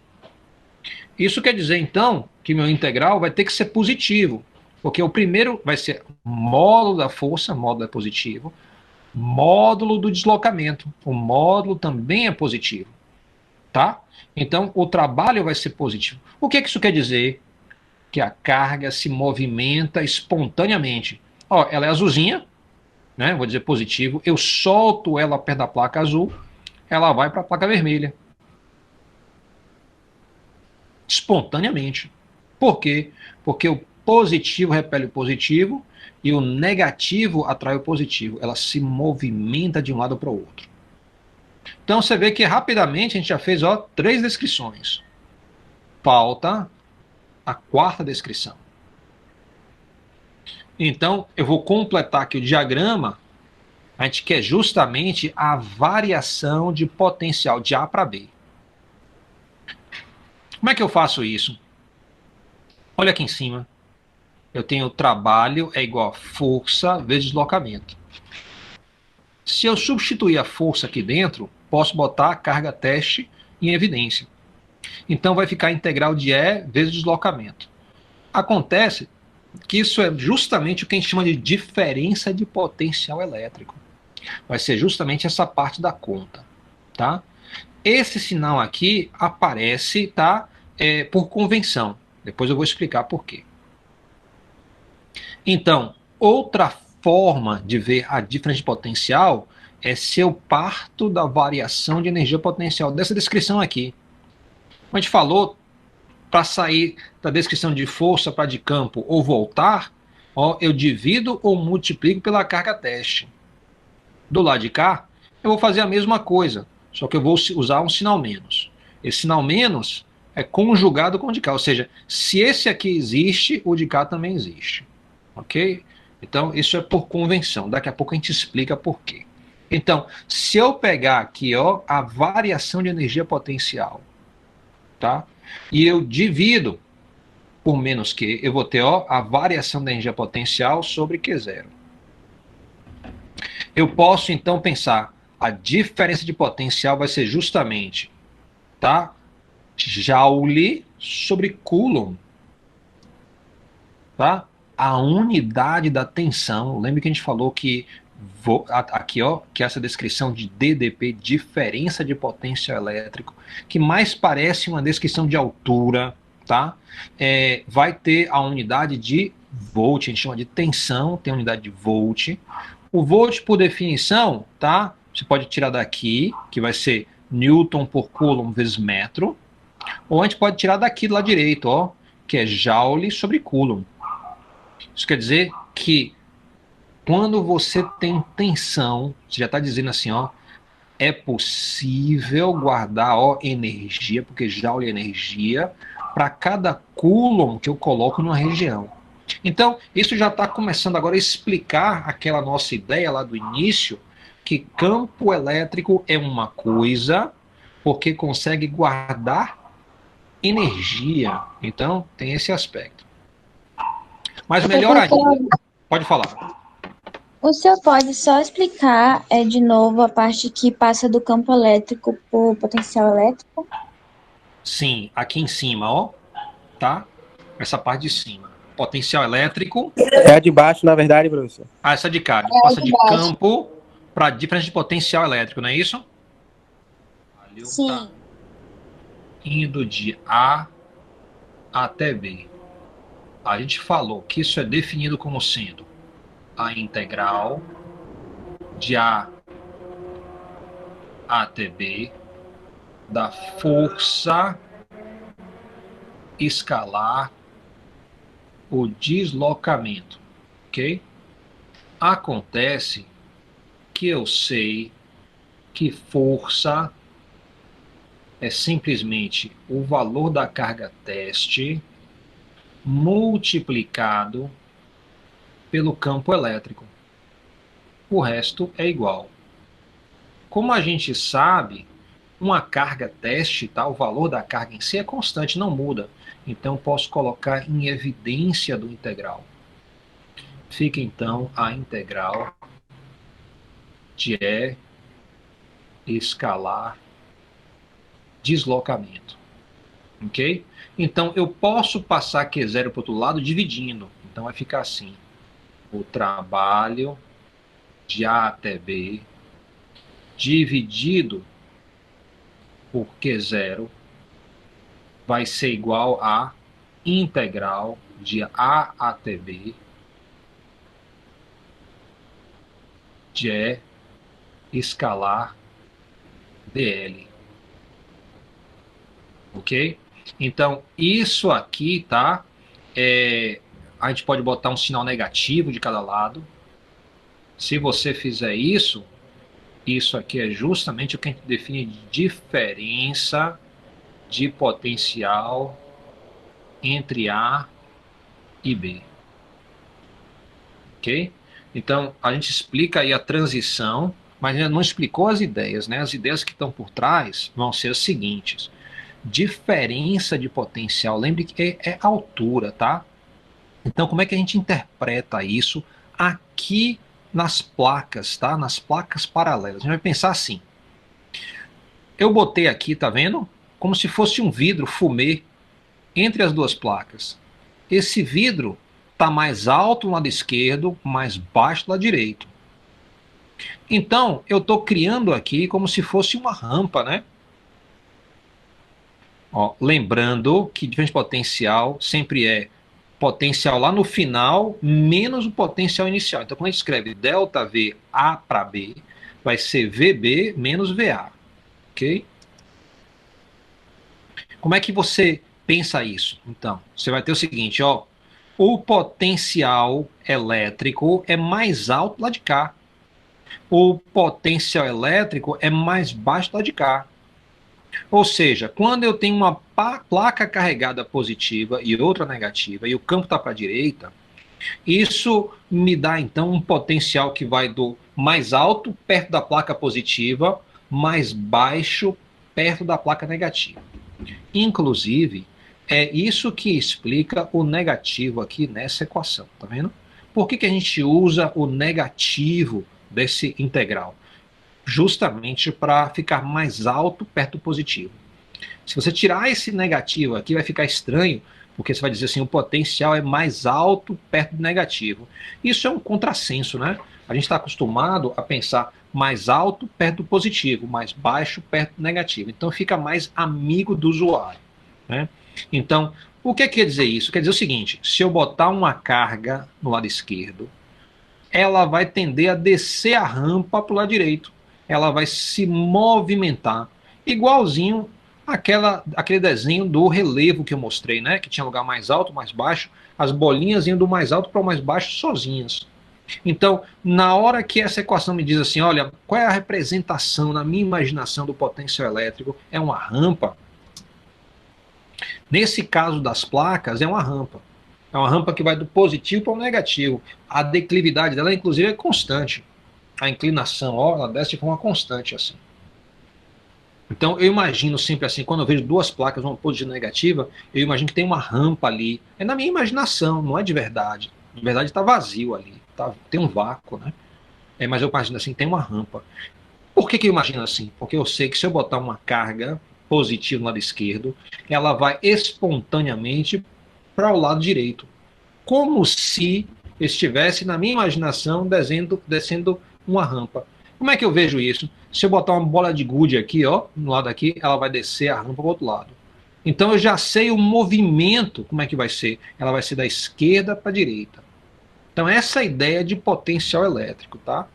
[SPEAKER 1] Isso quer dizer, então, que meu integral vai ter que ser positivo, porque o primeiro vai ser módulo da força, módulo é positivo, módulo do deslocamento, o módulo também é positivo, tá? Então, o trabalho vai ser positivo. O que isso quer dizer? Que a carga se movimenta espontaneamente. Ó, ela é azulzinha, né? Vou dizer positivo, eu solto ela perto da placa azul, ela vai para a placa vermelha. Espontaneamente. Por quê? Porque o positivo repele o positivo e o negativo atrai o positivo. Ela se movimenta de um lado para o outro. Então você vê que rapidamente a gente já fez 3 descrições. Falta a 4ª descrição. Então eu vou completar aqui o diagrama. A gente quer justamente a variação de potencial de A para B. Como é que eu faço isso? Olha aqui em cima. Eu tenho trabalho é igual a força vezes deslocamento. Se eu substituir a força aqui dentro, posso botar a carga teste em evidência. Então vai ficar a integral de E vezes deslocamento. Acontece que isso é justamente o que a gente chama de diferença de potencial elétrico. Vai ser justamente essa parte da conta. Tá? Esse sinal aqui aparece, tá, por convenção. Depois eu vou explicar por quê. Então, outra forma de ver a diferença de potencial é se eu parto da variação de energia potencial, dessa descrição aqui. Como a gente falou, para sair da descrição de força para de campo ou voltar, eu divido ou multiplico pela carga teste. Do lado de cá, eu vou fazer a mesma coisa, só que eu vou usar um sinal menos. Esse sinal menos é conjugado com o de cá, ou seja, se esse aqui existe, o de cá também existe. Ok? Então, isso é por convenção. Daqui a pouco a gente explica por quê. Então, se eu pegar aqui a variação de energia potencial, tá? E eu divido por menos Q, eu vou ter a variação da energia potencial sobre Q0. Eu posso, então, pensar, a diferença de potencial vai ser justamente, tá? Joule sobre Coulomb. Tá? A unidade da tensão. Lembre que a gente falou que aqui, que essa descrição de DDP, diferença de potencial elétrico, que mais parece uma descrição de altura, tá? Vai ter a unidade de volt, a gente chama de tensão, tem a unidade de volt. O volt, por definição, tá? Você pode tirar daqui, que vai ser Newton por Coulomb vezes metro, ou a gente pode tirar daqui do lado direito, que é Joule sobre Coulomb. Isso quer dizer que quando você tem tensão, você já está dizendo assim, é possível guardar energia, porque joule é energia, para cada coulomb que eu coloco numa região. Então, isso já está começando agora a explicar aquela nossa ideia lá do início, que campo elétrico é uma coisa, porque consegue guardar energia. Então, tem esse aspecto. Mas melhor ainda, pode falar.
[SPEAKER 2] O senhor pode só explicar de novo a parte que passa do campo elétrico por potencial elétrico?
[SPEAKER 1] Sim, aqui em cima, tá? Essa parte de cima. Potencial elétrico.
[SPEAKER 3] É a de baixo, na verdade, professor.
[SPEAKER 1] Essa de cá. Passa de campo para diferença de potencial elétrico, não é isso?
[SPEAKER 2] Sim.
[SPEAKER 1] Tá indo de A até B. A gente falou que isso é definido como sendo a integral de A até B da força escalar o deslocamento, ok? Acontece que eu sei que força é simplesmente o valor da carga teste multiplicado pelo campo elétrico. O resto é igual. Como a gente sabe, uma carga teste, tá? O valor da carga em si é constante, não muda. Então, posso colocar em evidência do integral. Fica, então, a integral de E escalar deslocamento. Ok? Então, eu posso passar Q0 para o outro lado dividindo. Então, vai ficar assim. O trabalho de A até B dividido por Q0 vai ser igual a integral de A até B de E escalar dl. Ok? Então, isso aqui, tá? a gente pode botar um sinal negativo de cada lado. Se você fizer isso, isso aqui é justamente o que a gente define de diferença de potencial entre A e B. Ok? Então, a gente explica aí a transição, mas ainda não explicou as ideias, né? As ideias que estão por trás vão ser as seguintes. Diferença de potencial, lembre que é altura, tá? Então, como é que a gente interpreta isso aqui nas placas, tá? Nas placas paralelas. A gente vai pensar assim. Eu botei aqui, tá vendo? Como se fosse um vidro fumê entre as duas placas. Esse vidro está mais alto no lado esquerdo, mais baixo do lado direito. Então, eu estou criando aqui como se fosse uma rampa, né? Ó, lembrando que diferença de potencial sempre é potencial lá no final menos o potencial inicial. Então, quando a gente escreve ΔV A para B, vai ser VB menos VA. Ok? Como é que você pensa isso? Então, você vai ter o seguinte, ó. O potencial elétrico é mais alto lá de cá. O potencial elétrico é mais baixo lá de cá. Ou seja, quando eu tenho uma placa carregada positiva e outra negativa, e o campo está para a direita, isso me dá então um potencial que vai do mais alto, perto da placa positiva, mais baixo, perto da placa negativa. Inclusive, é isso que explica o negativo aqui nessa equação, tá vendo? Por que a gente usa o negativo desse integral? Justamente para ficar mais alto perto do positivo. Se você tirar esse negativo aqui, vai ficar estranho, porque você vai dizer assim, o potencial é mais alto perto do negativo. Isso é um contrassenso, né? A gente está acostumado a pensar mais alto perto do positivo, mais baixo perto do negativo. Então fica mais amigo do usuário, né? Então, o que quer dizer isso? Quer dizer o seguinte, se eu botar uma carga no lado esquerdo, ela vai tender a descer a rampa para o lado direito. Ela vai se movimentar, igualzinho aquele desenho do relevo que eu mostrei, né? Que tinha lugar mais alto, mais baixo, as bolinhas iam do mais alto para o mais baixo sozinhas. Então, na hora que essa equação me diz assim, olha, qual é a representação na minha imaginação do potencial elétrico? É uma rampa. Nesse caso das placas, é uma rampa. É uma rampa que vai do positivo para o negativo. A declividade dela, inclusive, é constante. A inclinação, ó, ela desce de forma constante assim. Então, eu imagino sempre assim, quando eu vejo duas placas, uma positiva e negativa, eu imagino que tem uma rampa ali. É na minha imaginação, não é de verdade. De verdade está vazio ali, tem um vácuo, né? Mas eu imagino assim, tem uma rampa. Por que eu imagino assim? Porque eu sei que se eu botar uma carga positiva no lado esquerdo, ela vai espontaneamente para o lado direito. Como se estivesse, na minha imaginação, descendo uma rampa. Como é que eu vejo isso? Se eu botar uma bola de gude aqui, ó, no lado aqui, ela vai descer a rampa para o outro lado. Então eu já sei o movimento, como é que vai ser? Ela vai ser da esquerda para a direita. Então essa é a ideia de potencial elétrico, tá?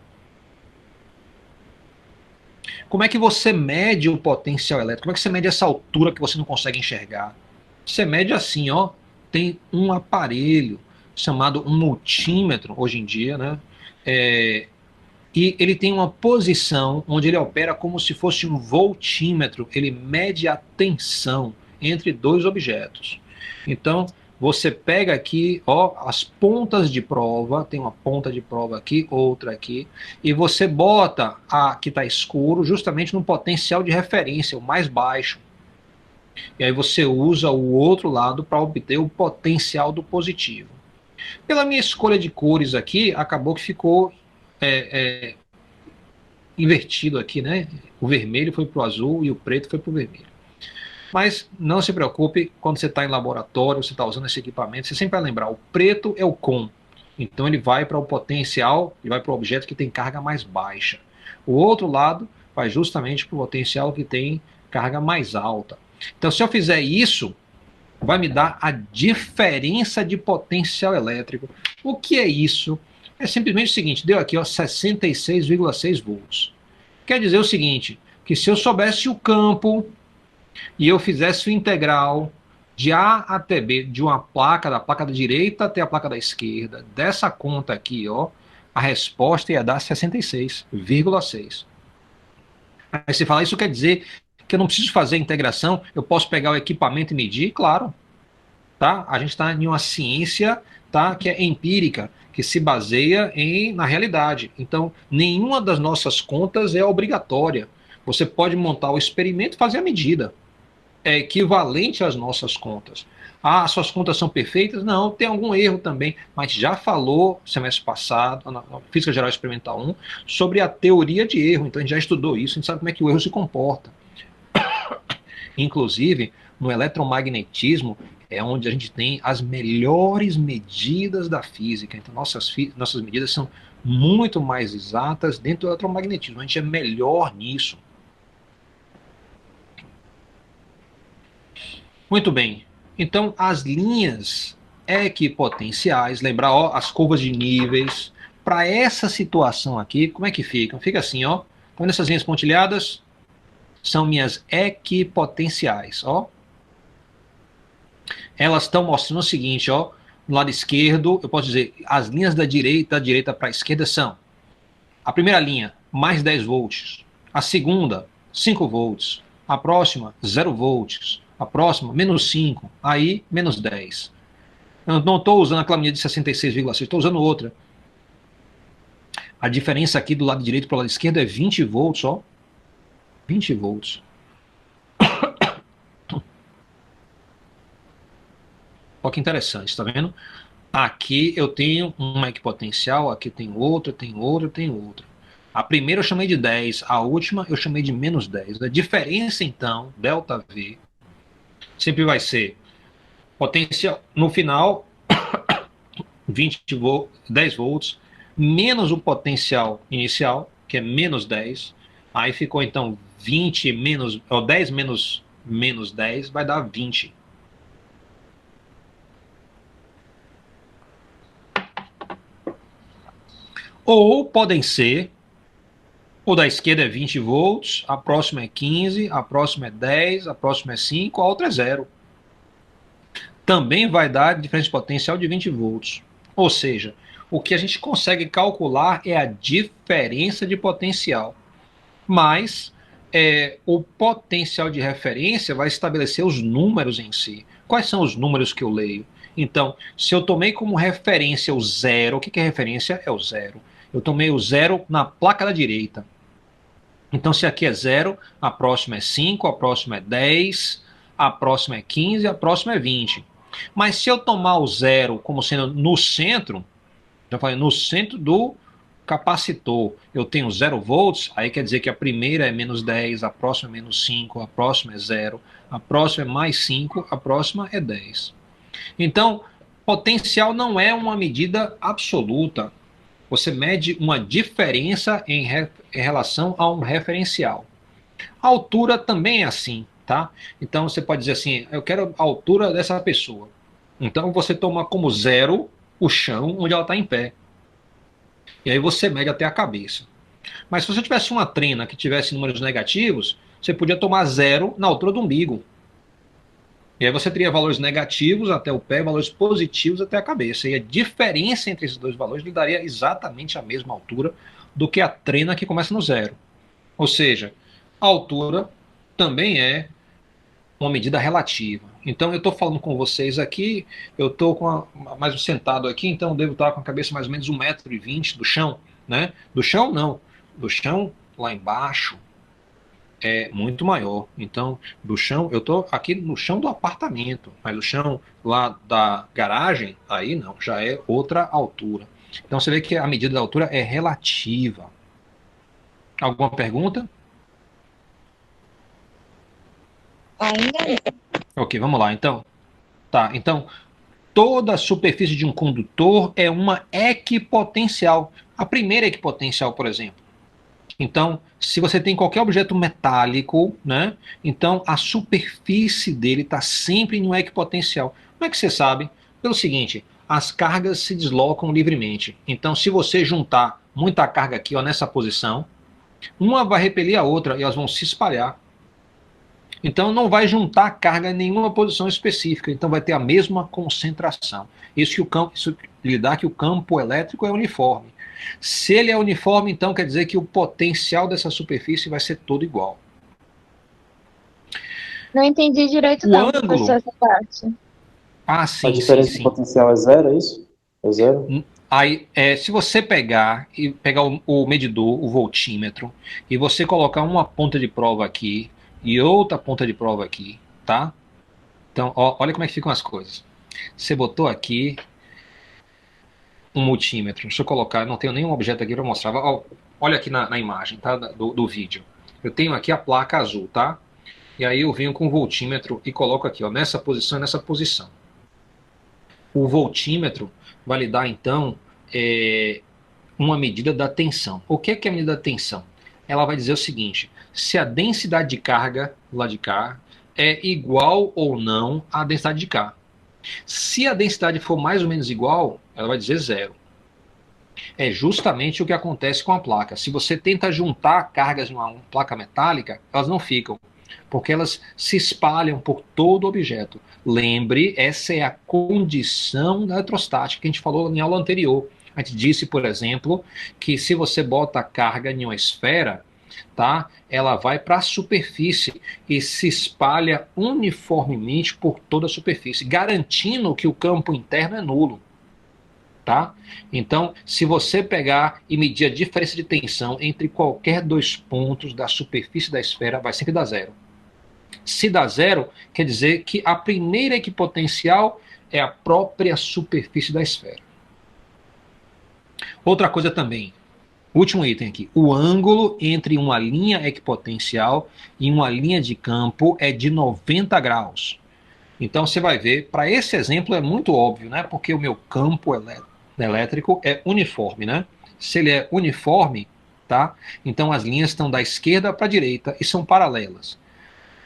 [SPEAKER 1] Como é que você mede o potencial elétrico? Como é que você mede essa altura que você não consegue enxergar? Você mede assim, ó, tem um aparelho chamado um multímetro, hoje em dia, né? E ele tem uma posição onde ele opera como se fosse um voltímetro, ele mede a tensão entre dois objetos. Então, você pega aqui, ó, as pontas de prova, tem uma ponta de prova aqui, outra aqui, e você bota a que está escuro justamente no potencial de referência, o mais baixo. E aí você usa o outro lado para obter o potencial do positivo. Pela minha escolha de cores aqui, acabou que ficou invertido aqui, né? O vermelho foi para o azul e o preto foi para o vermelho. Mas não se preocupe, quando você está em laboratório, você está usando esse equipamento, você sempre vai lembrar, o preto é o com. Então ele vai para o potencial, ele vai para o objeto que tem carga mais baixa. O outro lado vai justamente para o potencial que tem carga mais alta. Então se eu fizer isso, vai me dar a diferença de potencial elétrico. O que é isso? É simplesmente o seguinte, deu aqui 66,6 volts. Quer dizer o seguinte, que se eu soubesse o campo e eu fizesse o integral de A até B, de uma placa, da placa da direita até a placa da esquerda, dessa conta aqui, ó, a resposta ia dar 66,6. Aí você fala, isso quer dizer que eu não preciso fazer a integração, eu posso pegar o equipamento e medir? Claro, tá? A gente está em uma ciência, tá, que é empírica, que se baseia na realidade. Então, nenhuma das nossas contas é obrigatória. Você pode montar o experimento e fazer a medida. É equivalente às nossas contas. Ah, suas contas são perfeitas? Não, tem algum erro também, mas já falou semestre passado, na Física Geral Experimental 1, sobre a teoria de erro, então a gente já estudou isso, a gente sabe como é que o erro se comporta. Inclusive, no eletromagnetismo é onde a gente tem as melhores medidas da física, então nossas medidas são muito mais exatas dentro do eletromagnetismo, a gente é melhor nisso. Muito bem. Então, as linhas equipotenciais, lembrar, ó, as curvas de níveis, para essa situação aqui, como é que ficam? Fica assim, ó. Quando essas linhas pontilhadas são minhas equipotenciais, ó. Elas estão mostrando o seguinte, ó. No lado esquerdo, eu posso dizer, as linhas da direita para a esquerda são: a primeira linha, mais 10 volts. A segunda, 5 volts. A próxima, 0 volts. A próxima, menos 5. Aí, menos 10. Eu não estou usando aquela linha de 66,6, estou usando outra. A diferença aqui do lado direito para o lado esquerdo é 20 volts, ó. 20 volts. Olha que interessante, está vendo? Aqui eu tenho uma equipotencial, aqui tem outra, tem outra, tem outra. A primeira eu chamei de 10, a última eu chamei de menos 10. A diferença, então, ΔV, sempre vai ser potencial, no final, 10 volts, menos o potencial inicial, que é menos 10. Aí ficou, então, 20 menos, ou 10 menos 10, vai dar 20. Ou podem ser, o da esquerda é 20 volts, a próxima é 15, a próxima é 10, a próxima é 5, a outra é 0. Também vai dar diferença potencial de 20 volts. Ou seja, o que a gente consegue calcular é a diferença de potencial. Mas o potencial de referência vai estabelecer os números em si. Quais são os números que eu leio? Então, se eu tomei como referência o 0, o que é referência? É o 0. Eu tomei o 0 na placa da direita. Então, se aqui é 0, a próxima é 5, a próxima é 10, a próxima é 15, a próxima é 20. Mas se eu tomar o 0 como sendo no centro, já falei, no centro do capacitor, eu tenho 0 volts, aí quer dizer que a primeira é menos 10, a próxima é menos 5, a próxima é 0, a próxima é mais 5, a próxima é 10. Então, potencial não é uma medida absoluta. Você mede uma diferença em relação a um referencial. A altura também é assim, tá? Então você pode dizer assim, eu quero a altura dessa pessoa. Então você toma como 0 o chão onde ela está em pé. E aí você mede até a cabeça. Mas se você tivesse uma trena que tivesse números negativos, você podia tomar 0 na altura do umbigo. E aí você teria valores negativos até o pé, valores positivos até a cabeça. E a diferença entre esses dois valores lhe daria exatamente a mesma altura do que a trena que começa no 0. Ou seja, a altura também é uma medida relativa. Então eu estou falando com vocês aqui, eu estou mais sentado aqui, então eu devo estar com a cabeça mais ou menos 1,20 m do chão. Né? Do chão não, do chão lá embaixo é muito maior. Então, do chão, eu estou aqui no chão do apartamento, mas o chão lá da garagem, aí não, já é outra altura. Então você vê que a medida da altura é relativa. Alguma pergunta?
[SPEAKER 2] Ainda não.
[SPEAKER 1] Ok, vamos lá. Então, tá. Então, toda a superfície de um condutor é uma equipotencial. A primeira equipotencial, por exemplo. Então, se você tem qualquer objeto metálico, né? Então a superfície dele está sempre em um equipotencial. Como é que você sabe? Pelo seguinte, as cargas se deslocam livremente. Então, se você juntar muita carga aqui, ó, nessa posição, uma vai repelir a outra e elas vão se espalhar. Então não vai juntar carga em nenhuma posição específica, então vai ter a mesma concentração. Isso lhe dá que o campo elétrico é uniforme. Se ele é uniforme, então quer dizer que o potencial dessa superfície vai ser todo igual.
[SPEAKER 2] Não entendi direito
[SPEAKER 1] O
[SPEAKER 2] não,
[SPEAKER 1] ângulo,
[SPEAKER 2] professor, essa parte.
[SPEAKER 1] ah,
[SPEAKER 4] A
[SPEAKER 1] sim, sim,
[SPEAKER 4] diferença de
[SPEAKER 1] sim.
[SPEAKER 4] potencial é zero, é isso? É zero?
[SPEAKER 1] Aí, se você pegar o medidor, o voltímetro, e você colocar uma ponta de prova aqui e outra ponta de prova aqui, tá? Então, olha como é que ficam as coisas. Você botou aqui um multímetro. Deixa eu colocar, não tenho nenhum objeto aqui para mostrar. Olha aqui na imagem, tá? Do vídeo. Eu tenho aqui a placa azul, tá? E aí eu venho com o voltímetro e coloco aqui, ó, nessa posição e nessa posição. O voltímetro vai lhe dar, então, uma medida da tensão. O que é a medida da tensão? Ela vai dizer o seguinte: se a densidade de carga lá de cá é igual ou não à densidade de cá. Se a densidade for mais ou menos igual, ela vai dizer zero. É justamente o que acontece com a placa. Se você tenta juntar cargas em uma placa metálica, elas não ficam, porque elas se espalham por todo o objeto. Lembre, essa é a condição da eletrostática que a gente falou em aula anterior. A gente disse, por exemplo, que se você bota a carga em uma esfera, tá? Ela vai para a superfície e se espalha uniformemente por toda a superfície, garantindo que o campo interno é nulo. Tá? Então, se você pegar e medir a diferença de tensão entre qualquer dois pontos da superfície da esfera, vai sempre dar zero. Se dá zero, quer dizer que a primeira equipotencial é a própria superfície da esfera. Outra coisa também, último item aqui, o ângulo entre uma linha equipotencial e uma linha de campo é de 90 graus. Então você vai ver, para esse exemplo é muito óbvio, né? Porque o meu campo elétrico é uniforme, né? Se ele é uniforme, tá? Então as linhas estão da esquerda para a direita e são paralelas.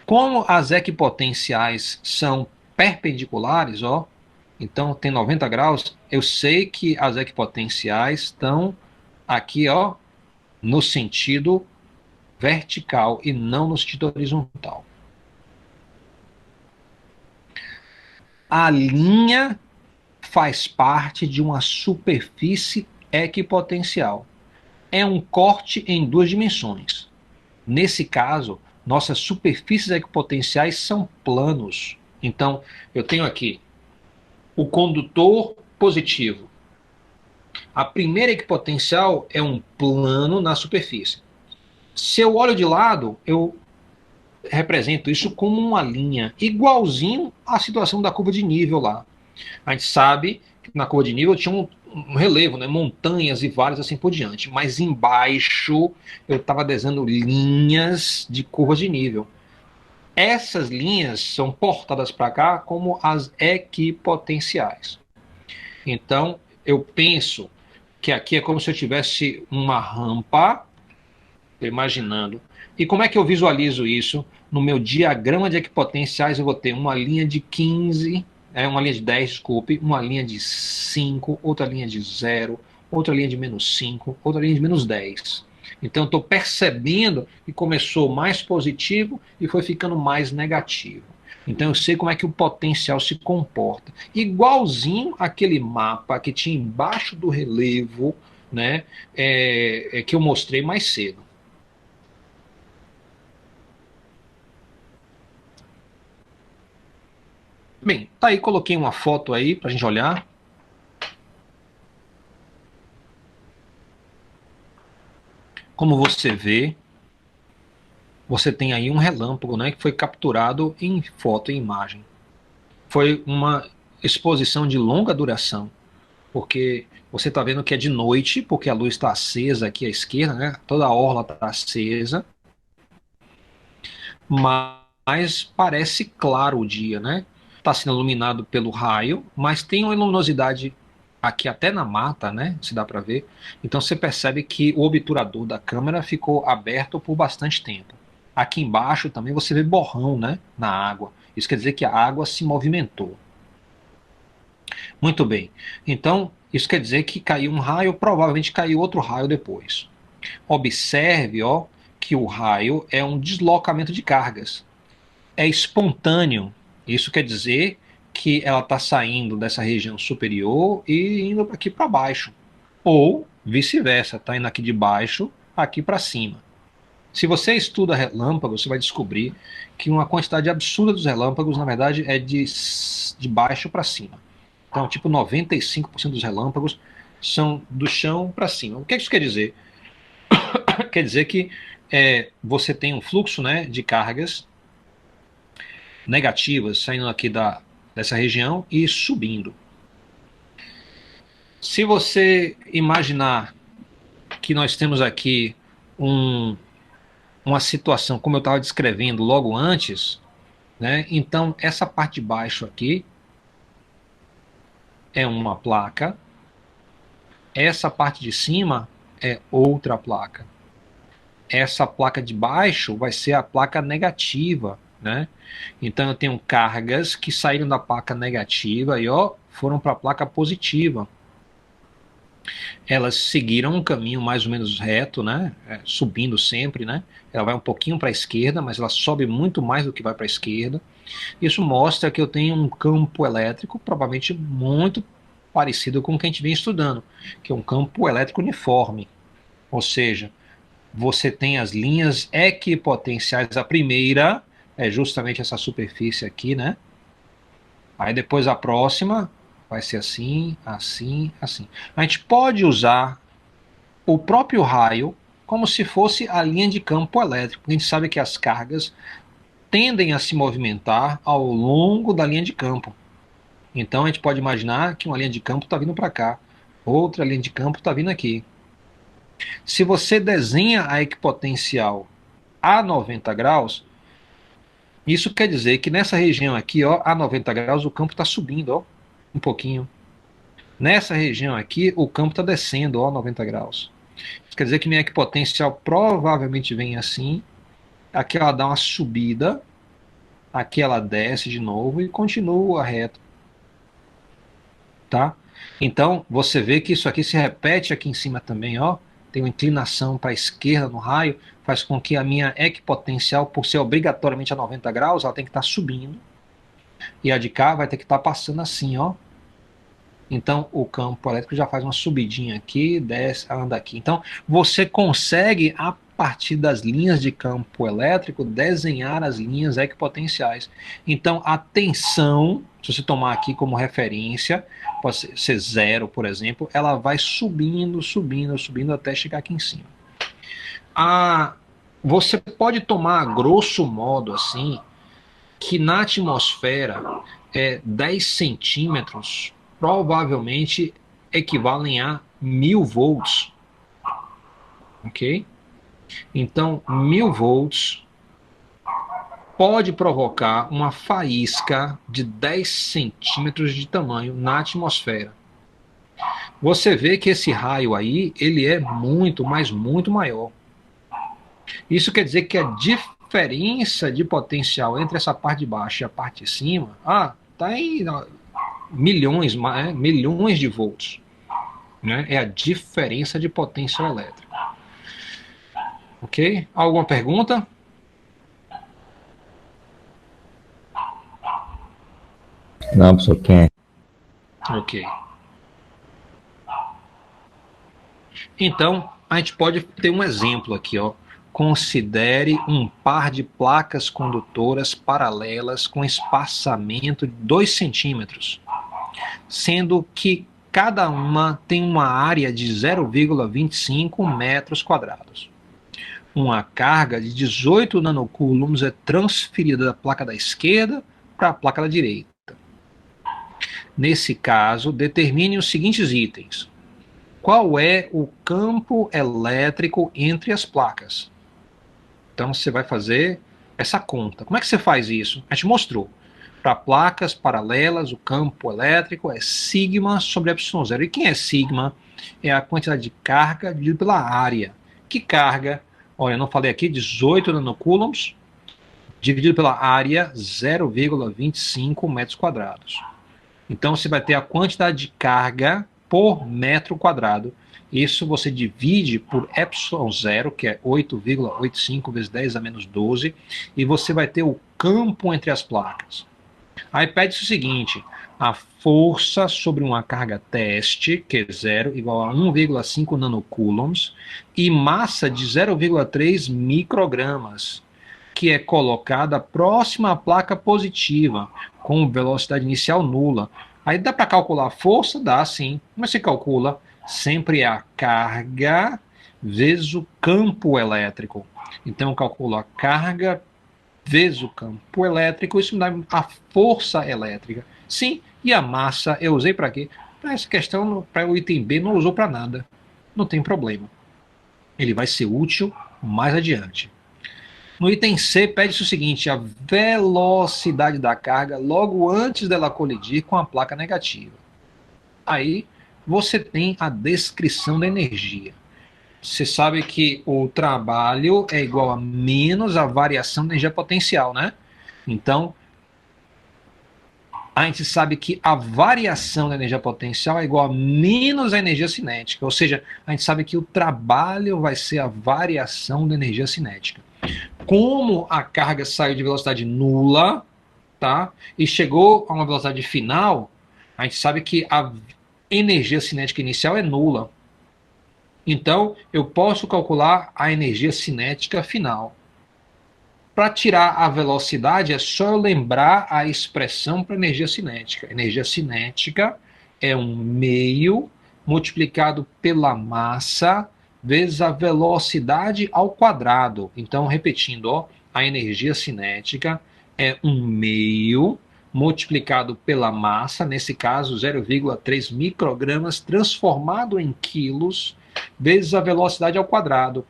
[SPEAKER 1] Como as equipotenciais são perpendiculares, ó, então tem 90 graus, eu sei que as equipotenciais estão aqui, ó, no sentido vertical e não no sentido horizontal. A linha faz parte de uma superfície equipotencial. É um corte em duas dimensões. Nesse caso, nossas superfícies equipotenciais são planos. Então, eu tenho aqui o condutor positivo. A primeira equipotencial é um plano na superfície. Se eu olho de lado, eu represento isso como uma linha, igualzinho à situação da curva de nível lá. A gente sabe que na curva de nível tinha um relevo, né, montanhas e vales assim por diante, mas embaixo eu estava desenhando linhas de curvas de nível. Essas linhas são portadas para cá como as equipotenciais. Então eu penso que aqui é como se eu tivesse uma rampa, imaginando. E como é que eu visualizo isso? No meu diagrama de equipotenciais eu vou ter uma linha de 15, uma linha de 10, desculpe, uma linha de 5, outra linha de 0, outra linha de menos 5, outra linha de menos 10. Então estou percebendo que começou mais positivo e foi ficando mais negativo. Então eu sei como é que o potencial se comporta. Igualzinho aquele mapa que tinha embaixo do relevo, né, que eu mostrei mais cedo. Bem, tá aí, coloquei uma foto aí pra gente olhar. Como você vê, você tem aí um relâmpago, né, que foi capturado em foto e imagem. Foi uma exposição de longa duração, porque você está vendo que é de noite, porque a luz está acesa aqui à esquerda, né, toda a orla está acesa, mas parece claro o dia, né? Está sendo iluminado pelo raio, mas tem uma luminosidade aqui até na mata, né? Se dá para ver. Então você percebe que o obturador da câmera ficou aberto por bastante tempo. Aqui embaixo também você vê borrão, né? Na água. Isso quer dizer que a água se movimentou. Muito bem. Então isso quer dizer que caiu um raio, provavelmente caiu outro raio depois. Observe, ó, que o raio é um deslocamento de cargas. é espontâneo. Isso quer dizer que ela está saindo dessa região superior e indo aqui para baixo. Ou vice-versa, está indo aqui de baixo aqui para cima. Se você estuda relâmpagos, você vai descobrir que uma quantidade absurda dos relâmpagos, na verdade, é de baixo para cima. Então, tipo, 95% dos relâmpagos são do chão para cima. O que isso quer dizer? Quer dizer que você tem um fluxo, né, de cargas negativas saindo aqui dessa região e subindo. Se você imaginar que nós temos aqui uma situação, como eu estava descrevendo logo antes, né, então essa parte de baixo aqui é uma placa, essa parte de cima é outra placa. Essa placa de baixo vai ser a placa negativa, né? Então eu tenho cargas que saíram da placa negativa e foram para a placa positiva. Elas seguiram um caminho mais ou menos reto, né? Subindo sempre, né? Ela vai um pouquinho para a esquerda, mas ela sobe muito mais do que vai para a esquerda. Isso mostra que eu tenho um campo elétrico provavelmente muito parecido com o que a gente vem estudando, que é um campo elétrico uniforme. Ou seja, você tem as linhas equipotenciais. A primeira é justamente essa superfície aqui, né? Aí depois a próxima vai ser assim, assim, assim. A gente pode usar o próprio raio como se fosse a linha de campo elétrico. A gente sabe que as cargas tendem a se movimentar ao longo da linha de campo. Então a gente pode imaginar que uma linha de campo está vindo para cá, outra linha de campo está vindo aqui. Se você desenha a equipotencial a 90 graus, isso quer dizer que nessa região aqui, a 90 graus, o campo está subindo, um pouquinho. Nessa região aqui, o campo está descendo, 90 graus. Isso quer dizer que minha equipotencial provavelmente vem assim, aqui ela dá uma subida, aqui ela desce de novo e continua reto. Tá? Então, você vê que isso aqui se repete aqui em cima também, tem uma inclinação para a esquerda no raio, faz com que a minha equipotencial, por ser obrigatoriamente a 90 graus, ela tem que estar subindo, e a de cá vai ter que estar passando assim, Então, o campo elétrico já faz uma subidinha aqui, desce, anda aqui. Então, você consegue, a partir das linhas de campo elétrico, desenhar as linhas equipotenciais. Então, a tensão, se você tomar aqui como referência, pode ser zero, por exemplo, ela vai subindo, subindo, subindo até chegar aqui em cima. Você pode tomar, grosso modo, assim, que na atmosfera 10 centímetros provavelmente equivalem a 1000 volts. Ok? Então, 1000 volts pode provocar uma faísca de 10 centímetros de tamanho na atmosfera. Você vê que esse raio aí, ele é muito, mas muito maior. Isso quer dizer que a diferença de potencial entre essa parte de baixo e a parte de cima, está em milhões, milhões de volts. Né? É a diferença de potência elétrica. Ok? Alguma pergunta?
[SPEAKER 5] Não, professor, quem é?
[SPEAKER 1] Ok. Então, a gente pode ter um exemplo aqui, Considere um par de placas condutoras paralelas com espaçamento de 2 centímetros, sendo que cada uma tem uma área de 0,25 metros quadrados. Uma carga de 18 nanocoulombs é transferida da placa da esquerda para a placa da direita. Nesse caso, determine os seguintes itens. Qual é o campo elétrico entre as placas? Então você vai fazer essa conta. Como é que você faz isso? A gente mostrou. Para placas paralelas, o campo elétrico é sigma sobre ε0. E quem é sigma? É a quantidade de carga dividida pela área. Que carga? Olha, eu não falei aqui, 18 nanocoulombs dividido pela área, 0,25 metros quadrados. Então você vai ter a quantidade de carga por metro quadrado. Isso você divide por ε0, que é 8,85 vezes 10 a menos 12, e você vai ter o campo entre as placas. Aí pede-se o seguinte: a força sobre uma carga teste, que é 0, igual a 1,5 nanocoulombs, e massa de 0,3 microgramas, que é colocada próxima à placa positiva, com velocidade inicial nula. Aí dá para calcular a força? Dá sim. Mas se calcula sempre a carga vezes o campo elétrico. Então eu calculo a carga vezes o campo elétrico, isso me dá a força elétrica. Sim, e a massa eu usei para quê? Para essa questão, para o item B não usou para nada. Não tem problema. Ele vai ser útil mais adiante. No item C, pede-se o seguinte: a velocidade da carga logo antes dela colidir com a placa negativa. Aí você tem a descrição da energia. Você sabe que o trabalho é igual a menos a variação da energia potencial, né? Então, a gente sabe que a variação da energia potencial é igual a menos a energia cinética. Ou seja, a gente sabe que o trabalho vai ser a variação da energia cinética. Como a carga saiu de velocidade nula, tá? E chegou a uma velocidade final, a gente sabe que a energia cinética inicial é nula. Então, eu posso calcular a energia cinética final. Para tirar a velocidade, é só eu lembrar a expressão para energia cinética. Energia cinética é um meio multiplicado pela massa vezes a velocidade ao quadrado. Então, repetindo, ó, a energia cinética é um meio multiplicado pela massa, nesse caso 0,3 microgramas, transformado em quilos, vezes a velocidade ao quadrado.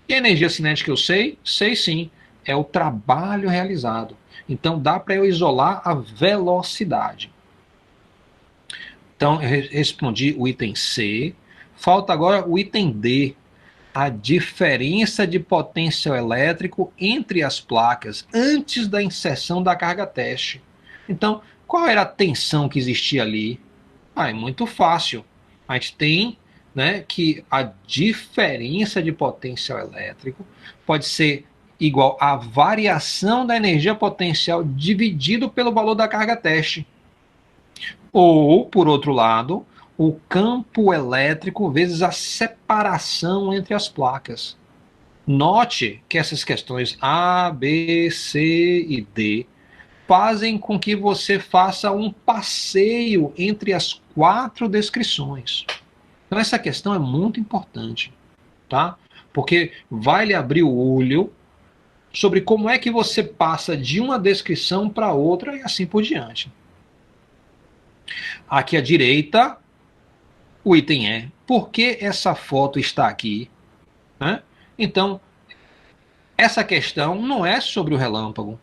[SPEAKER 1] E a energia cinética eu sei? Sei sim, é o trabalho realizado. Então dá para eu isolar a velocidade. Então eu respondi o item C. Falta agora o item D. A diferença de potencial elétrico entre as placas antes da inserção da carga teste. Então, qual era a tensão que existia ali? É muito fácil. A gente tem, né, que a diferença de potencial elétrico pode ser igual à variação da energia potencial dividido pelo valor da carga teste. Ou, por outro lado, o campo elétrico vezes a separação entre as placas. Note que essas questões A, B, C e D fazem com que você faça um passeio entre as 4 descrições. Então essa questão é muito importante, tá? Porque vai lhe abrir o olho sobre como é que você passa de uma descrição para outra e assim por diante. Aqui à direita, o item é: por que essa foto está aqui? Né? Então, essa questão não é sobre o relâmpago,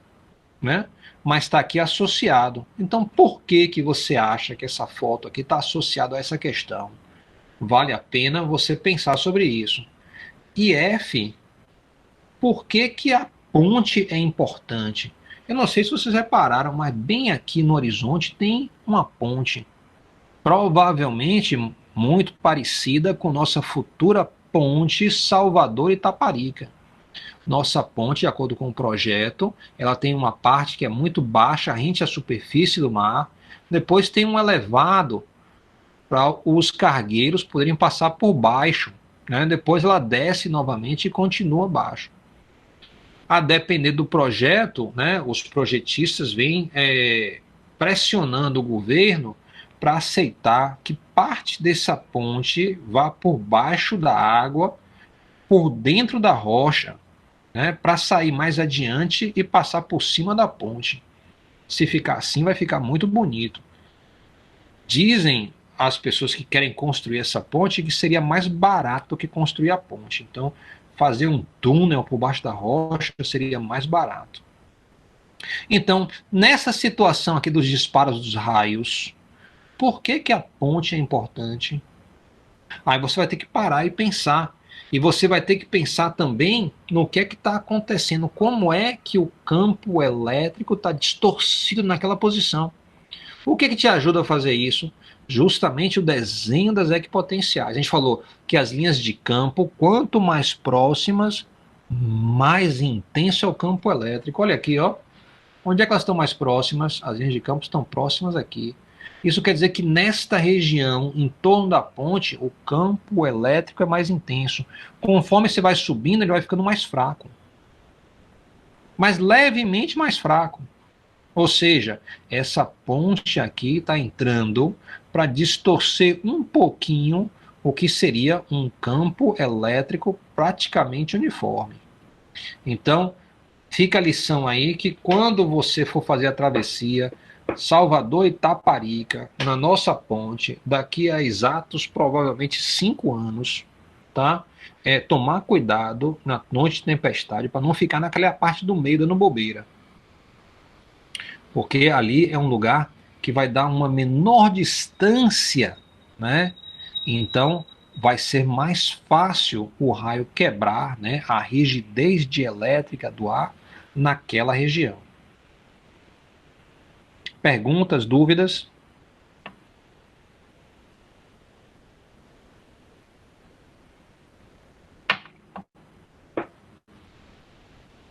[SPEAKER 1] né? Mas está aqui associado. Então, por que você acha que essa foto aqui está associada a essa questão? Vale a pena você pensar sobre isso. E F, por que a ponte é importante? Eu não sei se vocês repararam, mas bem aqui no horizonte tem uma ponte. Provavelmente muito parecida com nossa futura ponte Salvador-Itaparica. Nossa ponte, de acordo com o projeto, ela tem uma parte que é muito baixa, rente à superfície do mar. Depois tem um elevado para os cargueiros poderem passar por baixo, né? Depois ela desce novamente e continua abaixo. A depender do projeto, né, os projetistas vêm pressionando o governo para aceitar que parte dessa ponte vá por baixo da água, por dentro da rocha, né, para sair mais adiante e passar por cima da ponte. Se ficar assim, vai ficar muito bonito. Dizem as pessoas que querem construir essa ponte que seria mais barato que construir a ponte. Então, fazer um túnel por baixo da rocha seria mais barato. Então, nessa situação aqui dos disparos dos raios, por que a ponte é importante? Aí você vai ter que parar e pensar. E você vai ter que pensar também no que é que está acontecendo. Como é que o campo elétrico está distorcido naquela posição. O que te ajuda a fazer isso? Justamente o desenho das equipotenciais. A gente falou que as linhas de campo, quanto mais próximas, mais intenso é o campo elétrico. Olha aqui, ó. Onde é que elas estão mais próximas? As linhas de campo estão próximas aqui. Isso quer dizer que nesta região, em torno da ponte, o campo elétrico é mais intenso. Conforme você vai subindo, ele vai ficando mais fraco. Mas levemente mais fraco. Ou seja, essa ponte aqui está entrando para distorcer um pouquinho o que seria um campo elétrico praticamente uniforme. Então, fica a lição aí que quando você for fazer a travessia Salvador e Itaparica, na nossa ponte, daqui a exatos, provavelmente 5 anos, tá? Tomar cuidado na noite de tempestade para não ficar naquela parte do meio dando bobeira. Porque ali é um lugar que vai dar uma menor distância, né? Então, vai ser mais fácil o raio quebrar, né, a rigidez dielétrica do ar naquela região. Perguntas, dúvidas?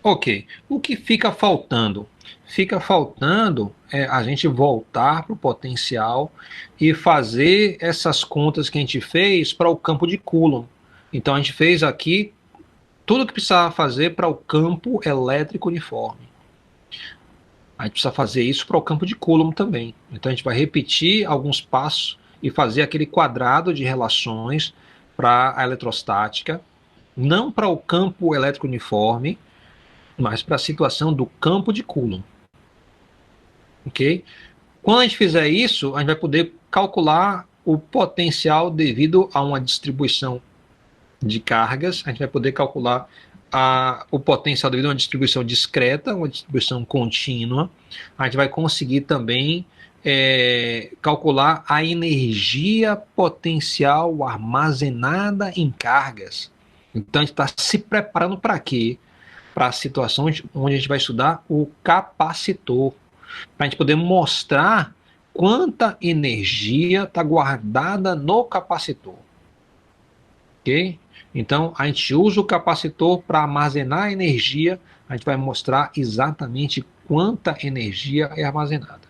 [SPEAKER 1] Ok. O que fica faltando? Fica faltando a gente voltar para o potencial e fazer essas contas que a gente fez para o campo de Coulomb. Então a gente fez aqui tudo o que precisava fazer para o campo elétrico uniforme. A gente precisa fazer isso para o campo de Coulomb também. Então a gente vai repetir alguns passos e fazer aquele quadrado de relações para a eletrostática, não para o campo elétrico uniforme, mas para a situação do campo de Coulomb. Ok? Quando a gente fizer isso, a gente vai poder calcular o potencial devido a uma distribuição de cargas, a gente vai poder calcular o potencial devido a uma distribuição discreta, uma distribuição contínua. A gente vai conseguir também calcular a energia potencial armazenada em cargas. Então a gente está se preparando para quê? Para a situação onde a gente vai estudar o capacitor, para a gente poder mostrar quanta energia está guardada no capacitor. Ok? Então, a gente usa o capacitor para armazenar energia, a gente vai mostrar exatamente quanta energia é armazenada.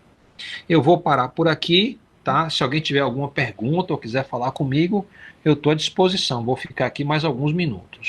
[SPEAKER 1] Eu vou parar por aqui, tá? Se alguém tiver alguma pergunta ou quiser falar comigo, eu estou à disposição. Vou ficar aqui mais alguns minutos.